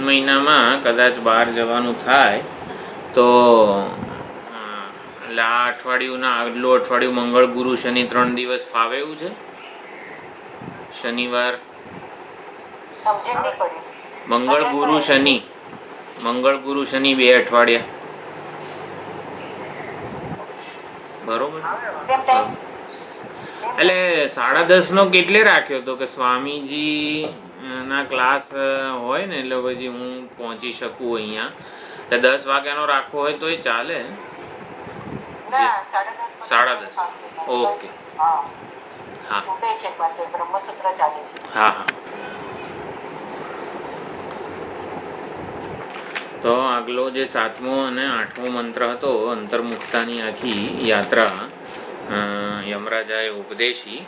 મહિનામાં કદાચ બહાર જવાનું થાય તો એટલે આ અઠવાડિયુંના આગલું અઠવાડિયું મંગળ ગુરુ શનિ 3 દિવસ ફાવે એવું છે. શનિવાર મંગળ ગુરુ શનિ 2 અઠવાડિયા બરોબર. એટલે 10:30 કેટલે રાખ્યો હતો કે સ્વામીજી ના ક્લાસ હોય ને એટલે પછી હું પહોંચી શકું અહીંયા. એટલે 10 વાગ્યાનો રાખવો હોય તોય ચાલે. 10:30. ઓકે. હા હા. તો આગલો જે 7મો અને 8મો મંત્ર હતો અંતર્મુક્તાની આખી યાત્રા યમરાજાએ ઉપદેશી.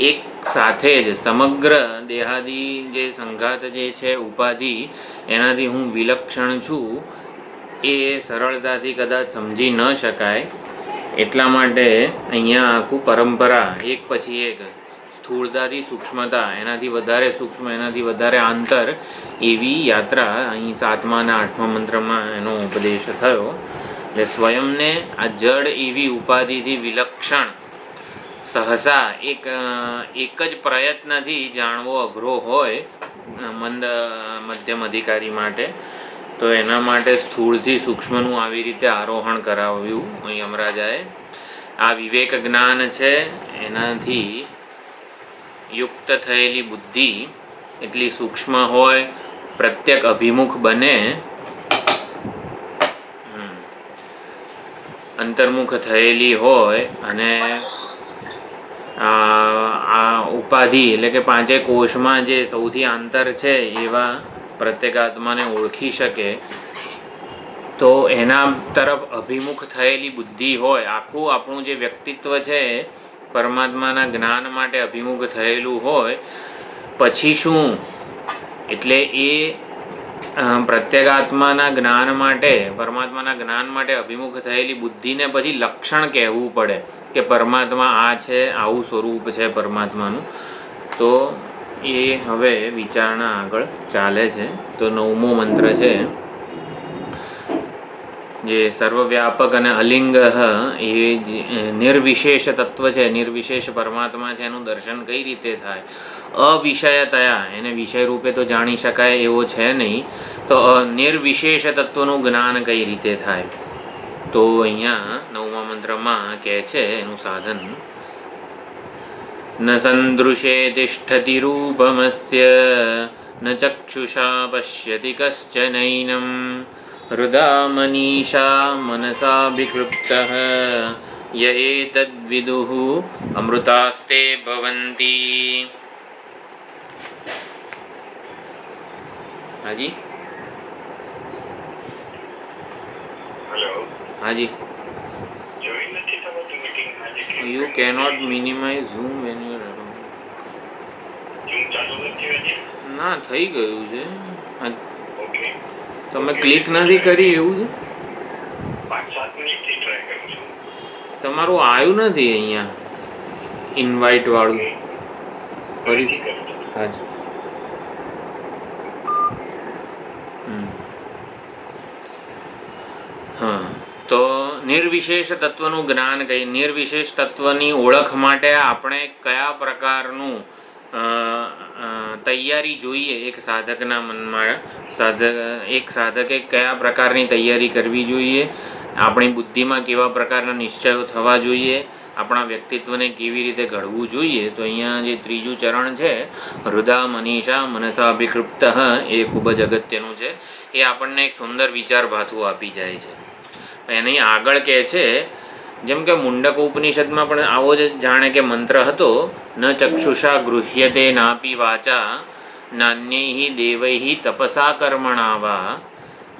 એક સાથે જ સમગ્ર દેહાદી જે સંઘાત જે છે ઉપાધિ એનાથી હું વિલક્ષણ છું એ સરળતાથી કદાચ સમજી ન શકાય. એટલા માટે અહીંયા આખું પરંપરા એક પછી એક સ્થૂળતાથી સૂક્ષ્મતા, એનાથી વધારે સૂક્ષ્મ, એનાથી વધારે આંતર એવી યાત્રા અહીં 7મા અને 8મા મંત્રમાં એનો ઉપદેશ થયો. એટલે સ્વયંને આ જડ એવી ઉપાધિથી વિલક્ષણ સહસા એક જ પ્રયત્નથી જાણવો અઘરો હોય મધ્યમ અધિકારી માટે, તો એના માટે સ્થૂળથી સૂક્ષ્મનું આવી રીતે આરોહણ કરાવ્યું યમરાજાએ. આ વિવેક જ્ઞાન છે એનાથી યુક્ત થયેલી બુદ્ધિ એટલી સૂક્ષ્મ હોય, પ્રત્યેક અભિમુખ બને, અંતર્મુખ થયેલી હોય અને આ ઉપાધિ એટલે કે 5 કોષમાં જે સૌથી આંતર છે એવા પ્રત્યેક આત્માને ઓળખી શકે, તો એના તરફ અભિમુખ થયેલી બુદ્ધિ હોય. આખું આપણું જે વ્યક્તિત્વ છે પરમાત્માના જ્ઞાન માટે અભિમુખ થયેલું હોય, પછી શું? એટલે એ પ્રત્યેગાત્માના જ્ઞાન માટે, પરમાત્માના જ્ઞાન માટે અભિમુખ થયેલી બુદ્ધિને પછી લક્ષણ કહેવું પડે કે પરમાત્મા આ છે, આવું સ્વરૂપ છે પરમાત્માનું. તો એ હવે વિચારણા આગળ ચાલે છે. તો 9મો મંત્ર છે જે સર્વવ્યાપક અને અલિંગ એ નિર્વિશેષ તત્વ છે, નિર્વિશેષ પરમાત્મા છે, એનું દર્શન કઈ રીતે થાય? અવિષયતયા, એને વિષય રૂપે તો જાણી શકાય એવો છે નહીં, તો નિર્વિશેષ તત્વનું જ્ઞાન કઈ રીતે થાય? તો અહીંયા 9મા મંત્રમાં કહે છે એનું સાધન. ન સંદૃશે તિષ્ઠતિ રૂપમસ્ય ન ચક્ષુષા પશ્યતિ કશ્ચનૈનમ હૃદા મનીષા મનસા વિકૃપ્તઃ ય એતદ્વિદુઃ અમૃતાસ્તે ભવન્તિ. હાજી હાજી. You cannot minimize Zoom when you are around. ના થઈ ગયું છે. તમે ક્લિક નથી કરી એવું છે? તમારું આવ્યું નથી અહીંયા ઇન્વાઇટ વાળું. ફરીથી હાજી. હા, તો નિર્વિશેષ તત્વનું જ્ઞાન કઈ, નિર્વિશેષ તત્વની ઓળખ માટે આપણે કયા પ્રકારનું તૈયારી જોઈએ એક સાધકના મનમાં? એક સાધકે કયા પ્રકારની તૈયારી કરવી જોઈએ? આપણી બુદ્ધિમાં કેવા પ્રકારના નિશ્ચયો થવા જોઈએ? આપણા વ્યક્તિત્વને કેવી રીતે ઘડવું જોઈએ? તો અહીંયા જે 3જું ચરણ છે હૃદા મનીષા મનસા અભિકૃપ્ત, એ ખૂબ જ અગત્યનું છે. એ આપણને એક સુંદર વિચાર ભાથું આપી જાય છે. એની આગળ કહે છે, જેમ કે મુંડક ઉપનિષદમાં પણ આવો જ જાણે કે મંત્ર હતો, ન ચક્ષુષા ગૃહ્યતે નાપી વાચા નાન્યૈ દેવૈ તપસા કર્મણા વા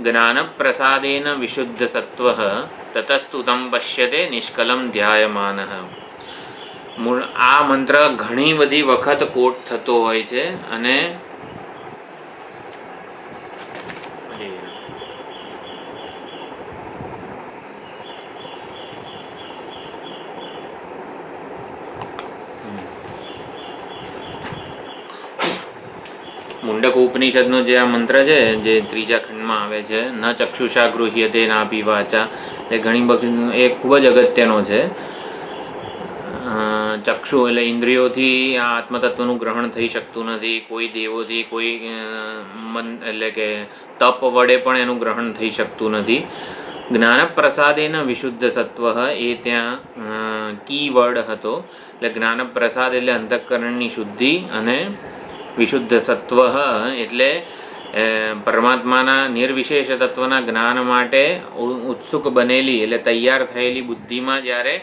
જ્ઞાન પ્રસાદેન વિશુદ્ધ સત્વ તતસ્તુ તમ પશ્યતે નિષ્કલમ ધ્યાયમાનઃ. આ મંત્ર ઘણી બધી વખત કોટ થતો હોય છે અને મુંડક ઉપનિષદનો જે આ મંત્ર છે, જે 3જા ખંડમાં આવે છે, ન ચક્ષુષા ગૃહ્યતે નાપી વાચા, એ ઘણી બધી, એ ખૂબ જ અગત્યનો છે. ચક્ષુ એટલે ઇન્દ્રિયોથી આ આત્મતત્વનું ગ્રહણ થઈ શકતું નથી. કોઈ દેવોથી, કોઈ મન એટલે કે તપ વડે પણ એનું ગ્રહણ થઈ શકતું નથી. જ્ઞાનપ્રસાદેન વિશુદ્ધ સત્વ, એ ત્યાં કીવર્ડ હતો. એટલે જ્ઞાનપ્રસાદ એટલે અંતઃકરણની શુદ્ધિ, અને વિશુદ્ધ સત્વ એટલે પરમાત્માના નિર્વિશેષ તત્વના જ્ઞાન માટે ઉત્સુક બનેલી એટલે તૈયાર થયેલી બુદ્ધિમાં જ્યારે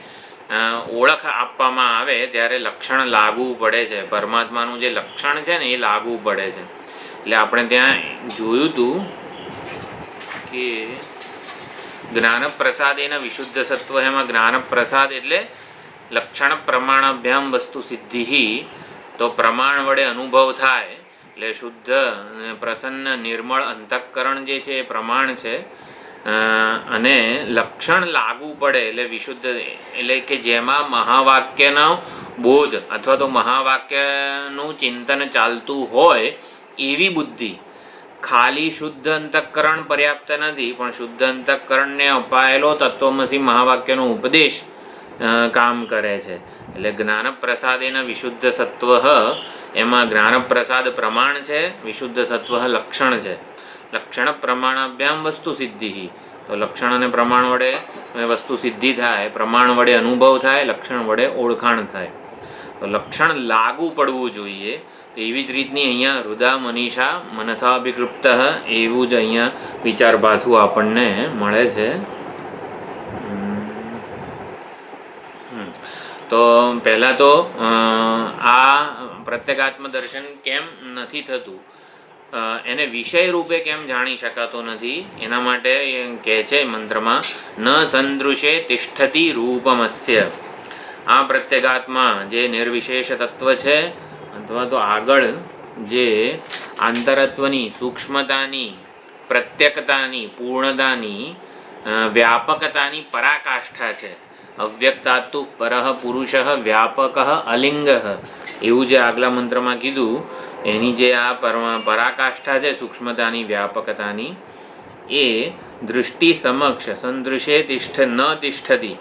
ઓળખ આપવામાં આવે ત્યારે લક્ષણ લાગવું પડે છે. પરમાત્માનું જે લક્ષણ છે ને એ લાગવું પડે છે. એટલે આપણે ત્યાં જોયું હતું કે જ્ઞાનપ્રસાદ એના વિશુદ્ધ સત્વ, એમાં જ્ઞાનપ્રસાદ એટલે લક્ષણ પ્રમાણાભ્યામ વસ્તુ સિદ્ધિ, તો પ્રમાણ વડે અનુભવ થાય એટલે શુદ્ધ પ્રસન્ન નિર્મળ અંતઃકરણ જે છે એ પ્રમાણ છે. અને લક્ષણ લાગુ પડે એટલે વિશુદ્ધ, એટલે કે જેમાં મહાવાક્યનો બોધ અથવા તો મહાવાક્યનું ચિંતન ચાલતું હોય એવી બુદ્ધિ. ખાલી શુદ્ધ અંતઃકરણ પર્યાપ્ત નથી, પણ શુદ્ધ અંતઃકરણને અપાયેલો તત્વમસી મહાવાક્યનો ઉપદેશ કામ કરે છે. એટલે જ્ઞાનપ્રસાદેના વિશુદ્ધ સત્વ, એમાં જ્ઞાનપ્રસાદ પ્રમાણ છે, વિશુદ્ધ સત્વ લક્ષણ છે. લક્ષણ પ્રમાણાભ્યામ વસ્તુ સિદ્ધિ, તો લક્ષણ અને પ્રમાણ વડે વસ્તુ સિદ્ધિ થાય, પ્રમાણ વડે અનુભવ થાય, લક્ષણ વડે ઓળખાણ થાય. તો લક્ષણ લાગુ પડવું જોઈએ. તો એવી જ રીતની અહીંયા હૃદા મનીષા મનસાભિકૃપ્ત, એવું જ અહીંયા વિચારભાથું આપણને મળે છે. તો પહેલાં તો આ પ્રત્યેગાત્મ દર્શન કેમ નથી થતું, એને વિષય રૂપે કેમ જાણી શકાતો નથી, એના માટે કહે છે મંત્રમાં, ન સંદૃશે તિષ્ઠતિ રૂપમસ્ય. આ પ્રત્યેગાત્મા જે નિર્વિશેષ તત્વ છે, અથવા તો આગળ જે આંતરત્વની સૂક્ષ્મતાની, પ્રત્યકતાની, પૂર્ણતાની, વ્યાપકતાની પરાકાષ્ઠા છે. અવ્યક્તાતુ પરઃ પુરુષ વ્યાપક અલિંગ, એવું જે આગલા મંત્રમાં કીધું, એની જે આ પરાકાષ્ઠા છે સૂક્ષ્મતાની, વ્યાપકતાની, એ દૃષ્ટિ સમક્ષ સંદૃશે ન તિષ્ઠતી.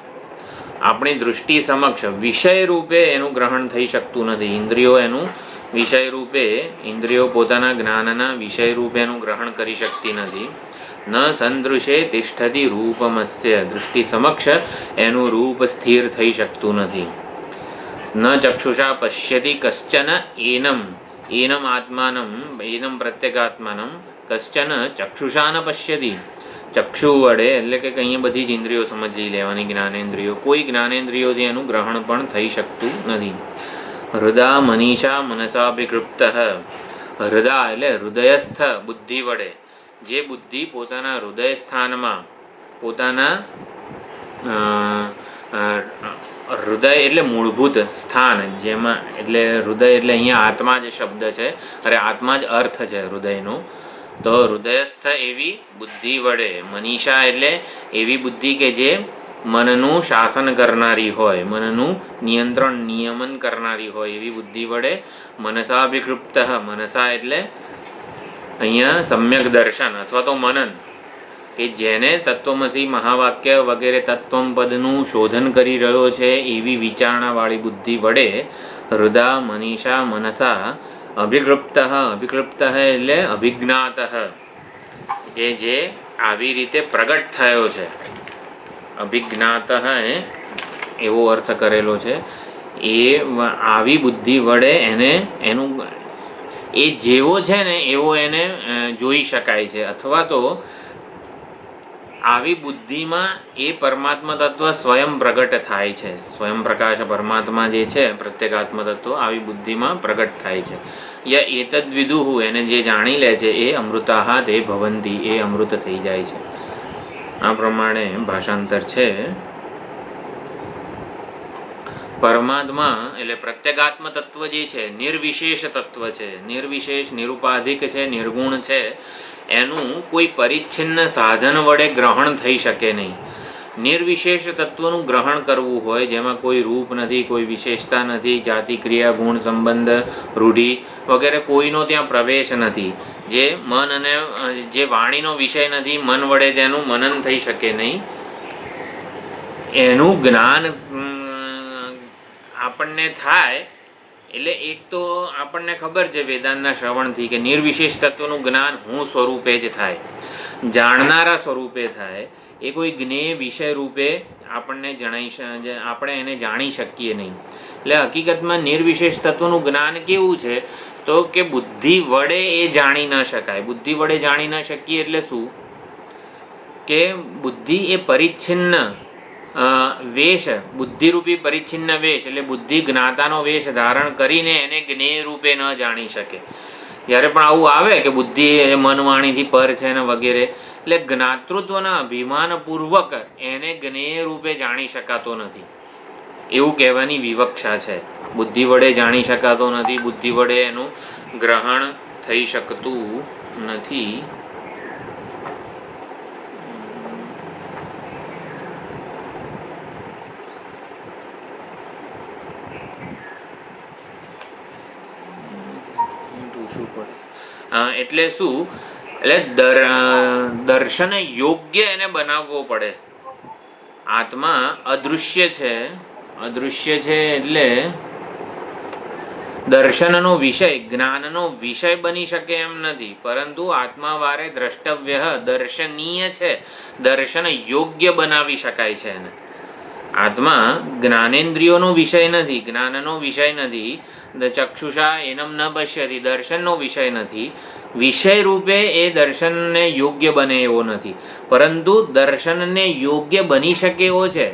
આપણી દૃષ્ટિ સમક્ષ વિષય રૂપે એનું ગ્રહણ થઈ શકતું નથી. ઇન્દ્રિયો એનું વિષય રૂપે, ઇન્દ્રિયો પોતાના જ્ઞાનના વિષય રૂપે એનું ગ્રહણ કરી શકતી નથી. ન સંદૃશે તિષ્ઠતિ રૂપમસ્ય, દૃષ્ટિ સમક્ષ એનું રૂપ સ્થિર થઈ શકતું નથી. ન ચક્ષુષા પશ્યતિ કશ્ચન એનમ આત્માનમ, એનમ પ્રત્યેગાત્માનમ કશ્ચન ચક્ષુષા ન પશ્યતિ. ચક્ષુ વડે એટલે કે અહીંયા બધી જ ઇન્દ્રિયો સમજી લેવાની, જ્ઞાનેન્દ્રિયો, કોઈ જ્ઞાનેન્દ્રિયોથી એનું ગ્રહણ પણ થઈ શકતું નથી. હૃદા મનીષા મનસાભિકૃપ્ત, હૃદા એટલે હૃદયસ્થ બુદ્ધિ વડે, જે બુદ્ધિ પોતાના હૃદય સ્થાનમાં, પોતાના હૃદય એટલે મૂળભૂત સ્થાન, જેમાં એટલે હૃદય એટલે અહીંયા આત્મા જ શબ્દ છે, અરે આત્મા જ અર્થ છે હૃદયનો. તો હૃદયસ્થ એવી બુદ્ધિ વડે, મનીષા એટલે એવી બુદ્ધિ કે જે મનનું શાસન કરનારી હોય, મનનું નિયંત્રણ નિયમન કરનારી હોય એવી બુદ્ધિ વડે, મનસાભિકૃપ્ત, મનસા એટલે અહીંયા સમ્યક દર્શન અથવા તો મનન, કે જેને તત્વમસી મહાવાક્ય વગેરે તત્વમ પદનું શોધન કરી રહ્યો છે એવી વિચારણાવાળી બુદ્ધિ વડે હૃદા મનીષા મનસા અભિકૃપ્ત, અભિકૃપ્ત એટલે અભિજ્ઞાત, કે જે આવી રીતે પ્રગટ થયો છે. અભિજ્ઞાત એવો અર્થ કરેલો છે. એ આવી બુદ્ધિ વડે એને એનું એ જેવો છે ને એવો એને જોઈ શકાય છે, અથવા તો આવી બુદ્ધિમાં એ પરમાત્મા તત્વ સ્વયં પ્રગટ થાય છે. સ્વયં પ્રકાશ પરમાત્મા જે છે પ્રત્યેગાત્મ તત્વ આવી બુદ્ધિમાં પ્રગટ થાય છે. ય એતદ વિદુહુ, એને જે જાણી લે છે, એ અમૃતાહા તે ભવંતી, એ અમૃત થઈ જાય છે. આ પ્રમાણે ભાષાંતર છે. પરમાત્મા એટલે પ્રત્યેગાત્મ તત્વ જે છે નિર્વિશેષ તત્વ છે, નિર્વિશેષ, નિરુપાધિક છે, નિર્ગુણ છે. એનું કોઈ પરિચ્છિન્ન સાધન વડે ગ્રહણ થઈ શકે નહીં. નિર્વિશેષ તત્વનું ગ્રહણ કરવું હોય, જેમાં કોઈ રૂપ નથી, કોઈ વિશેષતા નથી, જાતિ ક્રિયા ગુણ સંબંધ રૂઢિ વગેરે કોઈનો ત્યાં પ્રવેશ નથી, જે મન અને જે વાણીનો વિષય નથી, મન વડે તેનું મનન થઈ શકે નહીં, એનું જ્ઞાન આપણને થાય. એટલે એક તો આપણને ખબર છે વેદાંતના શ્રવણથી કે નિર્વિશેષ તત્વનું જ્ઞાન હું સ્વરૂપે જ થાય, જાણનારા સ્વરૂપે થાય. એ કોઈ જ્ઞેય વિષય રૂપે આપણને આપણે એને જાણી શકીએ નહીં. એટલે હકીકતમાં નિર્વિશેષ તત્વનું જ્ઞાન કેવું છે તો કે બુદ્ધિ વડે એ જાણી ન શકાય. બુદ્ધિ વડે જાણી ન શકીએ એટલે શું કે બુદ્ધિ એ પરિચ્છિન્ન વેશ, બુદ્ધિરૂપી પરિચ્છિન્ન વેશ એટલે બુદ્ધિ જ્ઞાતાનો વેશ ધારણ કરીને એને જ્ઞેય રૂપે ન જાણી શકે. જ્યારે પણ આવું આવે કે બુદ્ધિ મન વાણીથી પર છે ને વગેરે, એટલે જ્ઞાતૃત્વના અભિમાનપૂર્વક એને જ્ઞેય રૂપે જાણી શકાતો નથી એવું કહેવાની વિવક્ષા છે. બુદ્ધિ વડે જાણી શકાતો નથી, બુદ્ધિ વડે એનું ગ્રહણ થઈ શકતું નથી. એટલે શું, એટલે દર્શન યોગ્ય એને બનાવવો પડે. આત્મા અદૃશ્ય છે, અદૃશ્ય છે એટલે દર્શનનો વિષય, જ્ઞાનનો વિષય બની શકે એમ નથી, પરંતુ આત્મા વારે દ્રષ્ટવ્ય દર્શનીય છે, દર્શન યોગ્ય બનાવી શકાય છે એને. આત્મા જ્ઞાનેન્દ્રિયોનો વિષય નથી, જ્ઞાનનો વિષય નથી, ચક્ષુષા એનમ ન પશ્યતિ દર્શનનો વિષય નથી, વિષય રૂપે એ દર્શનને યોગ્ય બને એવો નથી, પરંતુ દર્શનને યોગ્ય બની શકે એવો છે.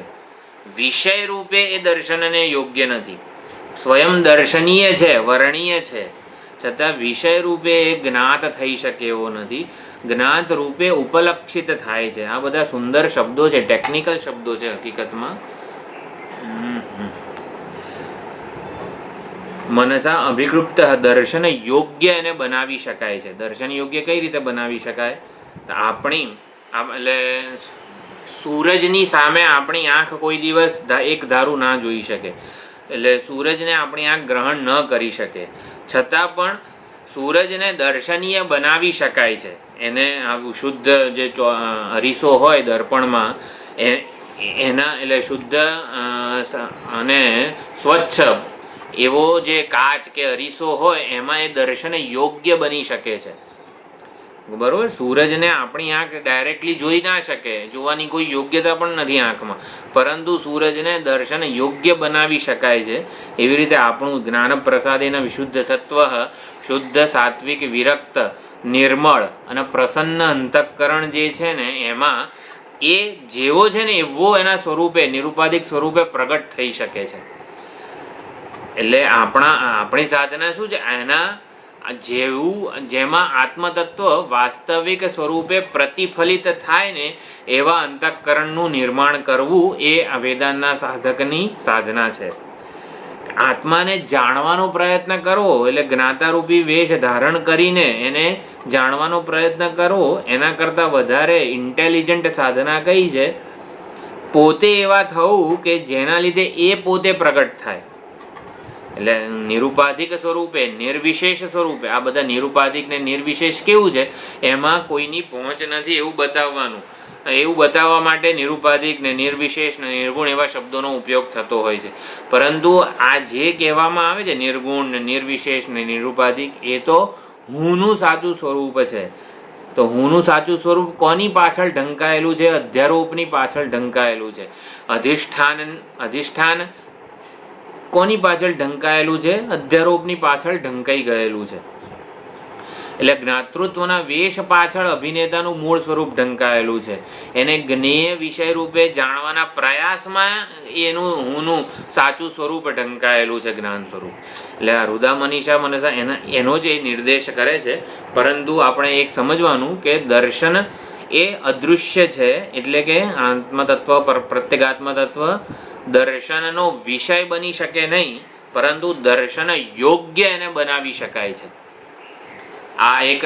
વિષય રૂપે એ દર્શનને યોગ્ય નથી, સ્વયં દર્શનીય છે, વર્ણનીય છે, છતાં વિષય રૂપે એ જ્ઞાત થઈ શકે એવો નથી, જ્ઞાત રૂપે ઉપલક્ષિત થાય છે. આ બધા સુંદર શબ્દો છે, ટેકનિકલ શબ્દો છે હકીકતમાં. મનસા અભિકૃપ્ત દર્શન યોગ્ય એને બનાવી શકાય છે. દર્શન યોગ્ય કઈ રીતે બનાવી શકાય? તો આપણી એટલે સૂરજની સામે આપણી આંખ કોઈ દિવસ એક ધારું ના જોઈ શકે, એટલે સૂરજને આપણી આંખ ગ્રહણ ન કરી શકે, છતાં પણ સૂરજને દર્શનીય બનાવી શકાય છે. એને આવું શુદ્ધ જે અરીસો હોય દર્પણમાં એના એટલે શુદ્ધ અને સ્વચ્છ એવો જે કાચ કે અરીસો હોય એમાં એ દર્શન યોગ્ય બની શકે છે. બરાબર, સૂરજને આપણી આંખ ડાયરેક્ટલી જોઈ ના શકે, જોવાની કોઈ યોગ્યતા પણ નથી આંખમાં, પરંતુ સૂરજને દર્શન યોગ્ય બનાવી શકાય છે. એવી રીતે આપણું જ્ઞાન પ્રસાદેના વિશુદ્ધ સત્વ શુદ્ધ સાત્વિક વિરક્ત નિર્મળ અને પ્રસન્ન અંતઃકરણ જે છે ને એમાં એ જેવો છે ને એવો એના સ્વરૂપે નિરુપાધિક સ્વરૂપે પ્રગટ થઈ શકે છે. એટલે આપણી સાધના શું છે, એના જેમાં આત્મતત્વ વાસ્તવિક સ્વરૂપે પ્રતિફલિત થાય ને એવા અંતઃકરણનું નિર્માણ કરવું એ વેદાંતના સાધકની સાધના છે. આત્માને જાણવાનો પ્રયત્ન કરવો એટલે જ્ઞાતારૂપી વેશ ધારણ કરીને એને જાણવાનો પ્રયત્ન કરવો, એના કરતાં વધારે ઇન્ટેલિજન્ટ સાધના કઈ છે? પોતે એવા થવું કે જેના લીધે એ પોતે પ્રગટ થાય. એટલે નિરુપાધિક સ્વરૂપે, નિર્વિશેષ સ્વરૂપે, આ બધા નિરુપાધિક ને નિર્વિશેષ કેવું છે, એમાં કોઈની પહોંચ નથી એવું બતાવવાનું. એવું બતાવવા માટે નિરુપાધિક ને નિર્વિશેષ ને નિર્ગુણ એવા શબ્દોનો ઉપયોગ થતો હોય છે. પરંતુ આ જે કહેવામાં આવે છે નિર્ગુણ ને નિર્વિશેષ ને નિરુપાધિક, એ તો હુંનું સાચું સ્વરૂપ છે. તો હુંનું સાચું સ્વરૂપ કોની પાછળ ઢંકાયેલું છે? અધ્યારોપની પાછળ ઢંકાયેલું છે. અધિષ્ઠાન કોની પાછળ ઢંકાયેલું છે? અધ્યારોપની પાછળ ઢંકાઈ ગયેલું છે. એટલે જ્ઞાતૃત્વના વેશ પાછળ અભિનેતાનું મૂળ સ્વરૂપ ઢંકાયેલું છે. એને જ્ઞેય વિષય રૂપે જાણવાના પ્રયાસમાં એનું હુંનું સાચું સ્વરૂપ ઢંકાયેલું છે, જ્ઞાન સ્વરૂપ. એટલે આ રુદા મનીષા મનસા એનો જ એ નિર્દેશ કરે છે. પરંતુ આપણે એક સમજવાનું કે દર્શન એ અદૃશ્ય છે, એટલે કે આત્મતત્વ પ્રત્યેગાત્મતત્વ દર્શનનો વિષય બની શકે નહીં, પરંતુ દર્શન યોગ્ય એને બનાવી શકાય છે. આ એક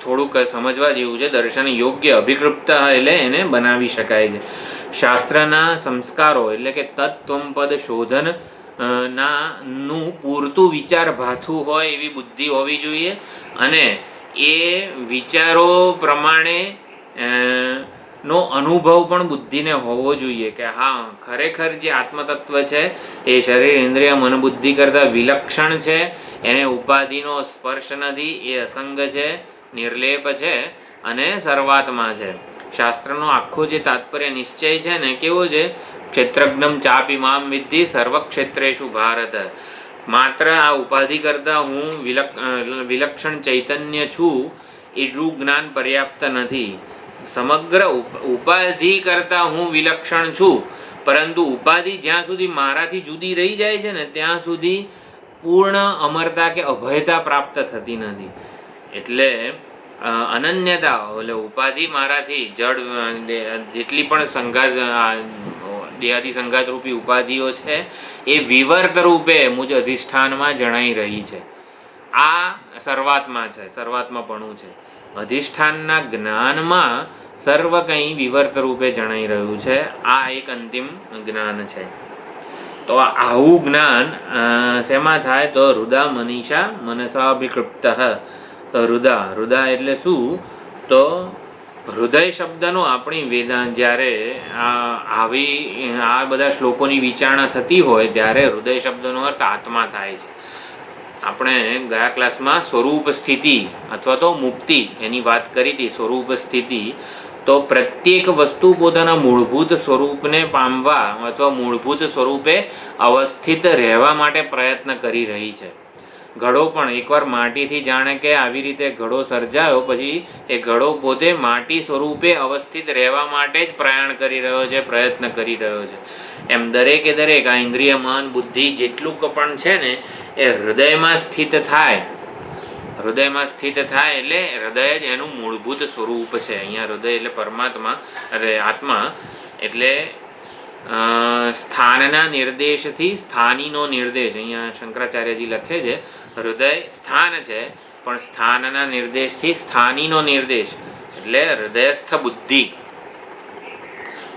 થોડુંક સમજવા જેવું છે. દર્શન યોગ્ય અભિકૃપ્ત એટલે એને બનાવી શકાય છે. શાસ્ત્રના સંસ્કારો એટલે કે તત્ત્વપદ શોધન નું પૂરતું વિચાર ભાથું હોય એવી બુદ્ધિ હોવી જોઈએ, અને એ વિચારો પ્રમાણે નો અનુભવ પણ બુદ્ધિને હોવો જોઈએ કે હા ખરેખર જે આત્મતત્વ છે એ શરીર ઇન્દ્રિય મન બુદ્ધિ કરતાં વિલક્ષણ છે, એને ઉપાધિનો સ્પર્શ નથી, એ અસંગ છે, નિર્લેપ છે અને સર્વાત્મા છે. શાસ્ત્રનો આખો જે તાત્પર્ય નિશ્ચય છે ને કેવો છે? ક્ષેત્રજ્ઞમ ચાપી મામ વિદ્ધિ સર્વક્ષેત્રેષુ ભારત. માત્ર આ ઉપાધિ કરતાં હું વિલક્ષણ ચૈતન્ય છું એટલું જ્ઞાન પર્યાપ્ત નથી. સમગ્ર ઉપાધિ કરતાં હું વિલક્ષણ છું, પરંતુ ઉપાધિ જ્યાં સુધી મારાથી જુદી રહી જાય છે ને ત્યાં સુધી પૂર્ણ અમરતા કે અભયતા પ્રાપ્ત થતી નથી. એટલે અનન્યતા એટલે ઉપાધિ મારાથી જડ જેટલી પણ સંઘાત દેહાદી સંઘાત રૂપી ઉપાધિઓ છે એ વિવર્ત રૂપે મુજ અધિષ્ઠાનમાં જણાઈ રહી છે. આ સર્વાત્મા છે, સર્વાત્માપણું છે. અધિષ્ઠાનના જ્ઞાનમાં સર્વ કંઈ વિવર્ત રૂપે જણાઈ રહ્યું છે. આ એક અંતિમ જ્ઞાન છે. તો આવું જ્ઞાન શેમાં થાય? તો હૃદા મનીષા મનસાભિકૃપ્ત. તો હૃદા એટલે શું? તો હૃદય શબ્દનો આપણી વેદાંત જ્યારે આ બધા શ્લોકોની વિચારણા થતી હોય ત્યારે હૃદય શબ્દનો અર્થ આત્મા થાય છે. આપણે ગયા ક્લાસમાં સ્વરૂપ સ્થિતિ અથવા તો મુક્તિ એની વાત કરી હતી. સ્વરૂપ સ્થિતિ તો પ્રત્યેક વસ્તુ પોતાના મૂળભૂત સ્વરૂપને પામવા અથવા મૂળભૂત સ્વરૂપે અવસ્થિત રહેવા માટે પ્રયત્ન કરી રહી છે. ઘડો પણ એકવાર માટીથી જાણે કે આવી રીતે ઘડો સર્જાયો પછી એ ઘડો પોતે માટી સ્વરૂપે અવસ્થિત રહેવા માટે જ પ્રયાણ કરી રહ્યો છે, પ્રયત્ન કરી રહ્યો છે. એમ દરેકે દરેક આ ઇન્દ્રિય મન બુદ્ધિ જેટલું પણ છે ને એ હૃદયમાં સ્થિત થાય. હૃદયમાં સ્થિત થાય એટલે હૃદય જ એનું મૂળભૂત સ્વરૂપ છે. અહીંયા હૃદય એટલે પરમાત્મા અરે આત્મા એટલે સ્થાનના નિર્દેશથી સ્થાનીનો નિર્દેશ. અહીંયા શંકરાચાર્યજી લખે છે હૃદય સ્થાન છે પણ સ્થાનના નિર્દેશથી સ્થાનીનો નિર્દેશ એટલે હૃદયસ્થ બુદ્ધિ.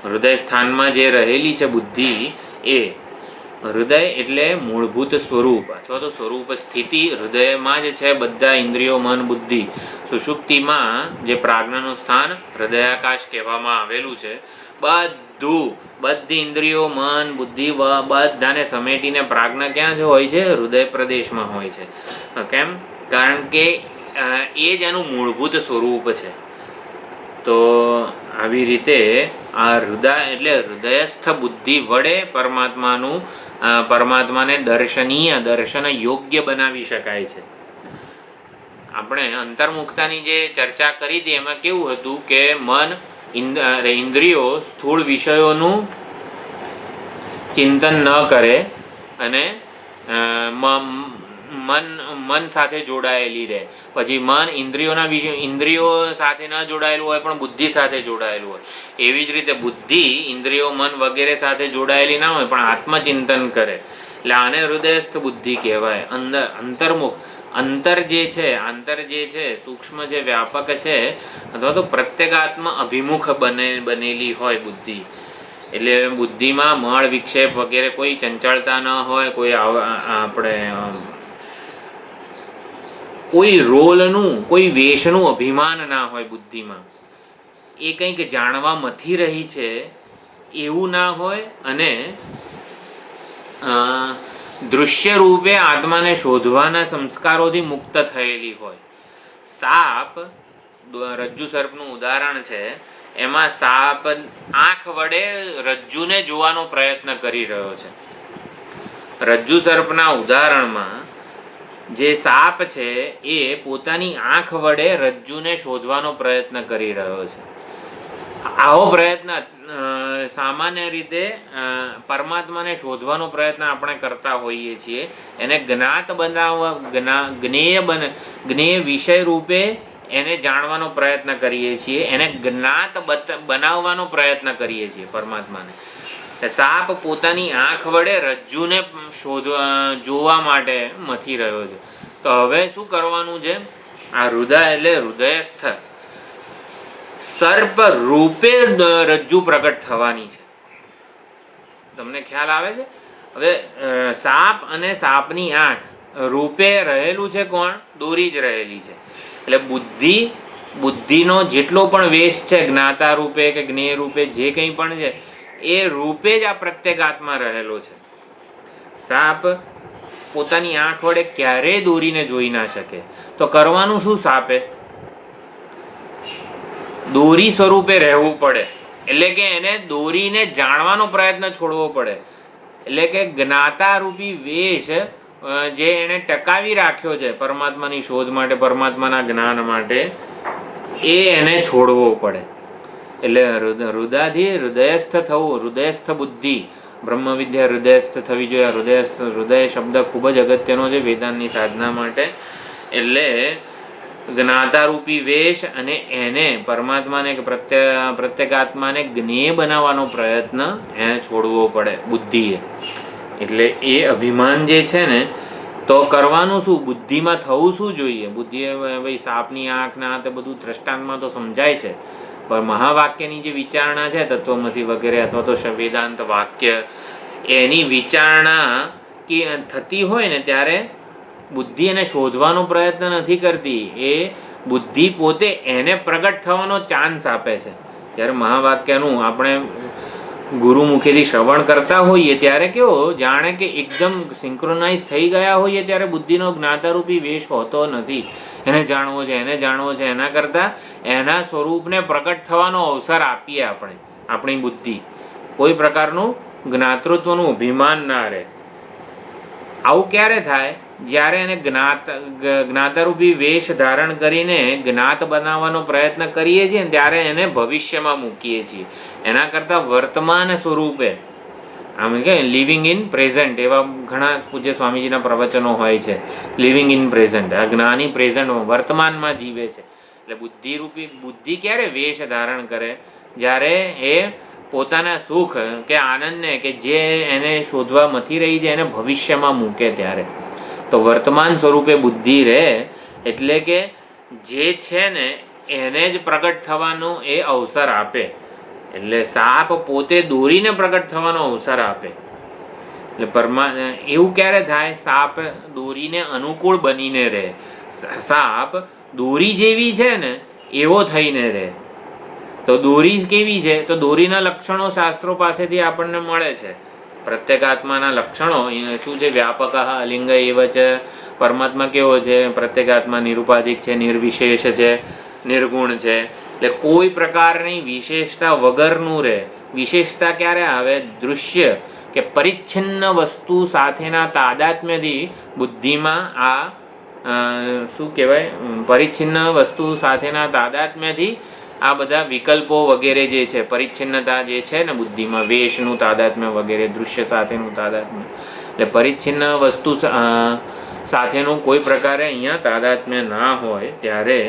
હૃદય સ્થાનમાં જે રહેલી છે બુદ્ધિ એ હૃદય એટલે મૂળભૂત સ્વરૂપ અથવા તો સ્વરૂપ સ્થિતિ હૃદયમાં જ છે. બધા ઇન્દ્રિયો મન બુદ્ધિ સુષુપ્તિમાં જે પ્રાજ્ઞનું સ્થાન હૃદયાકાશ કહેવામાં આવેલું છે. બધી ઇન્દ્રિયો મન બુદ્ધિ બધાને સમેટીને પ્રાજ્ઞ ક્યાં જ હોય છે? હૃદય પ્રદેશમાં હોય છે. કેમ? કારણ કે એ જ એનું મૂળભૂત સ્વરૂપ છે. તો આવી રીતે આ હૃદય એટલે હૃદયસ્થ બુદ્ધિ વડે પરમાત્માને દર્શનીય દર્શન યોગ્ય બનાવી શકાય છે. આપણે અંતર્મુખતાની જે ચર્ચા કરી હતી એમાં કેવું હતું કે મન ઇન્દ્રિયો સ્થૂળ વિષયોનું ચિંતન ન કરે અને મન સાથે જોડાયેલી રહે. પછી મન ઇન્દ્રિયો સાથે ન જોડાયેલું હોય પણ બુદ્ધિ સાથે જોડાયેલું હોય. એવી જ રીતે બુદ્ધિ ઇન્દ્રિયો મન વગેરે સાથે જોડાયેલી ના હોય પણ આત્મચિંતન કરે એટલે આને હૃદયસ્થ બુદ્ધિ કહેવાય. અંતર્મુખ આંતર જે છે સૂક્ષ્મ જે વ્યાપક છે અથવા તો પ્રત્યેગાત્મ અભિમુખ બનેલી હોય બુદ્ધિ. એટલે બુદ્ધિમાં મળ વિક્ષેપ વગેરે કોઈ ચંચળતા ન હોય, કોઈ રોલનું કોઈ વેશનું અભિમાન ના હોય બુદ્ધિમાં. એ કંઈક જાણવા મથી રહી છે એવું ના હોય અને દૃશ્ય રૂપે આત્માને શોધવાના સંસ્કારોથી મુક્ત થયેલી હોય. સાપ રજ્જુ સર્પનું ઉદાહરણ છે. એમાં સાપ આંખ વડે રજ્જુને જોવાનો પ્રયત્ન કરી રહ્યો છે. રજ્જુ સર્પના ઉદાહરણમાં જે સાપ છે એ પોતાની આંખ વડે રજ્જુને શોધવાનો પ્રયત્ન કરી રહ્યો છે. આવો પ્રયત્ન સામાન્ય રીતે પરમાત્માને શોધવાનો પ્રયત્ન આપણે કરતા હોઈએ છીએ. એને જ્ઞાત બનાવવા જ્ઞેય વિષય રૂપે એને જાણવાનો પ્રયત્ન કરીએ છીએ, એને જ્ઞાત બનાવવાનો પ્રયત્ન કરીએ છીએ પરમાત્માને. સાપ પોતાની આંખ વડે રજ્જુને જોવા માટે મથી રહ્યો છે. તો હવે શું કરવાનું છે? આ હૃદય એટલે હૃદયસ્થ સર્પ રૂપે રજ્જુ પ્રગટ થવાની છે. તમને ખ્યાલ આવે છે? હવે સાપ અને સાપની આંખ રૂપે રહેલું છે કોણ? દોરી જ રહેલી છે. એટલે બુદ્ધિનો જેટલો પણ વેશ છે, જ્ઞાતા રૂપે કે જ્ઞેય રૂપે જે કંઈ પણ છે, એ રૂપે જ આ પ્રત્યેગાત્મા રહેલો છે. સાપ પોતાની આંખ વડે ક્યારેય દોરીને જોઈ ના શકે. તો કરવાનું શું? સાપે દોરી સ્વરૂપે રહેવું પડે. એટલે કે એને દોરીને જાણવાનો પ્રયત્ન છોડવો પડે. એટલે કે જ્ઞાતા રૂપી વેશ જે એને ટકાવી રાખ્યો છે પરમાત્માની શોધ માટે, પરમાત્માના જ્ઞાન માટે, એ એને છોડવો પડે. એટલે હૃદયસ્થ થવું, હૃદયસ્થ બુદ્ધિ, બ્રહ્મ વિદ્યા હૃદયસ્થ થવી જોઈએ. હૃદય શબ્દ ખૂબ જ અગત્યનો છે વેદાંતની સાધના માટે. એટલે જ્ઞાતારૂપી વેશ અને એને પરમાત્માને પ્રત્યેગાત્માને જ્ઞેય બનાવવાનો પ્રયત્ન એને છોડવો પડે બુદ્ધિએ. એટલે એ અભિમાન જે છે ને, તો કરવાનું શું? બુદ્ધિમાં થવું શું જોઈએ? બુદ્ધિએ ભાઈ સાપની આંખ ના તે બધું દ્રષ્ટાંતમાં તો સમજાય છે, પણ મહાવાક્યની જે વિચારણા છે તત્વમસી વગેરે અથવા તો વેદાંત વાક્ય, એની વિચારણા થતી હોય ને ત્યારે બુદ્ધિ એને શોધવાનો પ્રયત્ન નથી કરતી. એ બુદ્ધિ પોતે એને પ્રગટ થવાનો ચાન્સ આપે છે. જ્યારે મહાવાક્યનું આપણે ગુરુ મુખેથી શ્રવણ કરતા હોઈએ ત્યારે કેવો જાણે કે એકદમ સિંક્રોનાઇઝ થઈ ગયા હોઈએ, ત્યારે બુદ્ધિનો જ્ઞાતારૂપી વેશ હોતો નથી. એને જાણવો છે, એને જાણવો છે. એના કરતાં એના સ્વરૂપને પ્રગટ થવાનો અવસર આપીએ આપણે, આપણી બુદ્ધિ. કોઈ પ્રકારનું જ્ઞાતૃત્વનું અભિમાન ના રહે. આવું ક્યારે થાય? જ્યારે એને જ્ઞાતારૂપી વેશ ધારણ કરીને જ્ઞાત બનાવવાનો પ્રયત્ન કરીએ છીએ ત્યારે એને ભવિષ્યમાં મૂકીએ છીએ. એના કરતાં વર્તમાન સ્વરૂપે, આમ કે લિવિંગ ઇન પ્રેઝન્ટ, એવા ઘણા પૂજ્ય સ્વામીજીના પ્રવચનો હોય છે. લિવિંગ ઇન પ્રેઝન્ટ, આ જ્ઞાની પ્રેઝન્ટમાં વર્તમાનમાં જીવે છે. એટલે બુદ્ધિ ક્યારે વેશ ધારણ કરે? જ્યારે એ પોતાના સુખ કે આનંદને કે જે એને શોધવા મથી રહી છે એને ભવિષ્યમાં મૂકે ત્યારે. તો વર્તમાન સ્વરૂપે બુદ્ધિ રહે. એટલે કે જે છે ને એને જ પ્રગટ થવાનો એ અવસર આપે. એટલે સાપ પોતે દોરીને પ્રગટ થવાનો અવસર આપે. એટલે એવું ક્યારે થાય? સાપ દોરીને અનુકૂળ બનીને રહે. સાપ દોરી જેવી છે ને એવો થઈને રહે. તો દોરી કેવી છે? તો દોરીના લક્ષણો શાસ્ત્રો પાસેથી આપણને મળે છે. પ્રત્યેગાત્માના લક્ષણો શું છે? વ્યાપક અલિંગ એવ છે. પરમાત્મા કેવો છે? પ્રત્યેગાત્મા નિરુપાધિક છે, નિર્વિશેષ છે, નિર્ગુણ છે. એટલે કોઈ પ્રકારની વિશેષતા વગરનું રહે. વિશેષતા ક્યારે આવે? દૃશ્ય કે પરિચ્છિન્ન વસ્તુ સાથેના તાદાત્મ્યથી બુદ્ધિમાં શું કહેવાય? પરિચ્છિન્ન વસ્તુ સાથેના તાદાત્મ્યથી આ બધા વિકલ્પો વગેરે જે છે, પરિચ્છિન્નતા જે છે ને બુદ્ધિમાં, વેશનું તાદાત્મ્ય વગેરે, દૃશ્ય સાથેનું તાદાત્મ્ય, એટલે પરિચ્છિન્ન વસ્તુ સાથેનું કોઈ પ્રકારે અહીંયા તાદાત્મ્ય ના હોય ત્યારે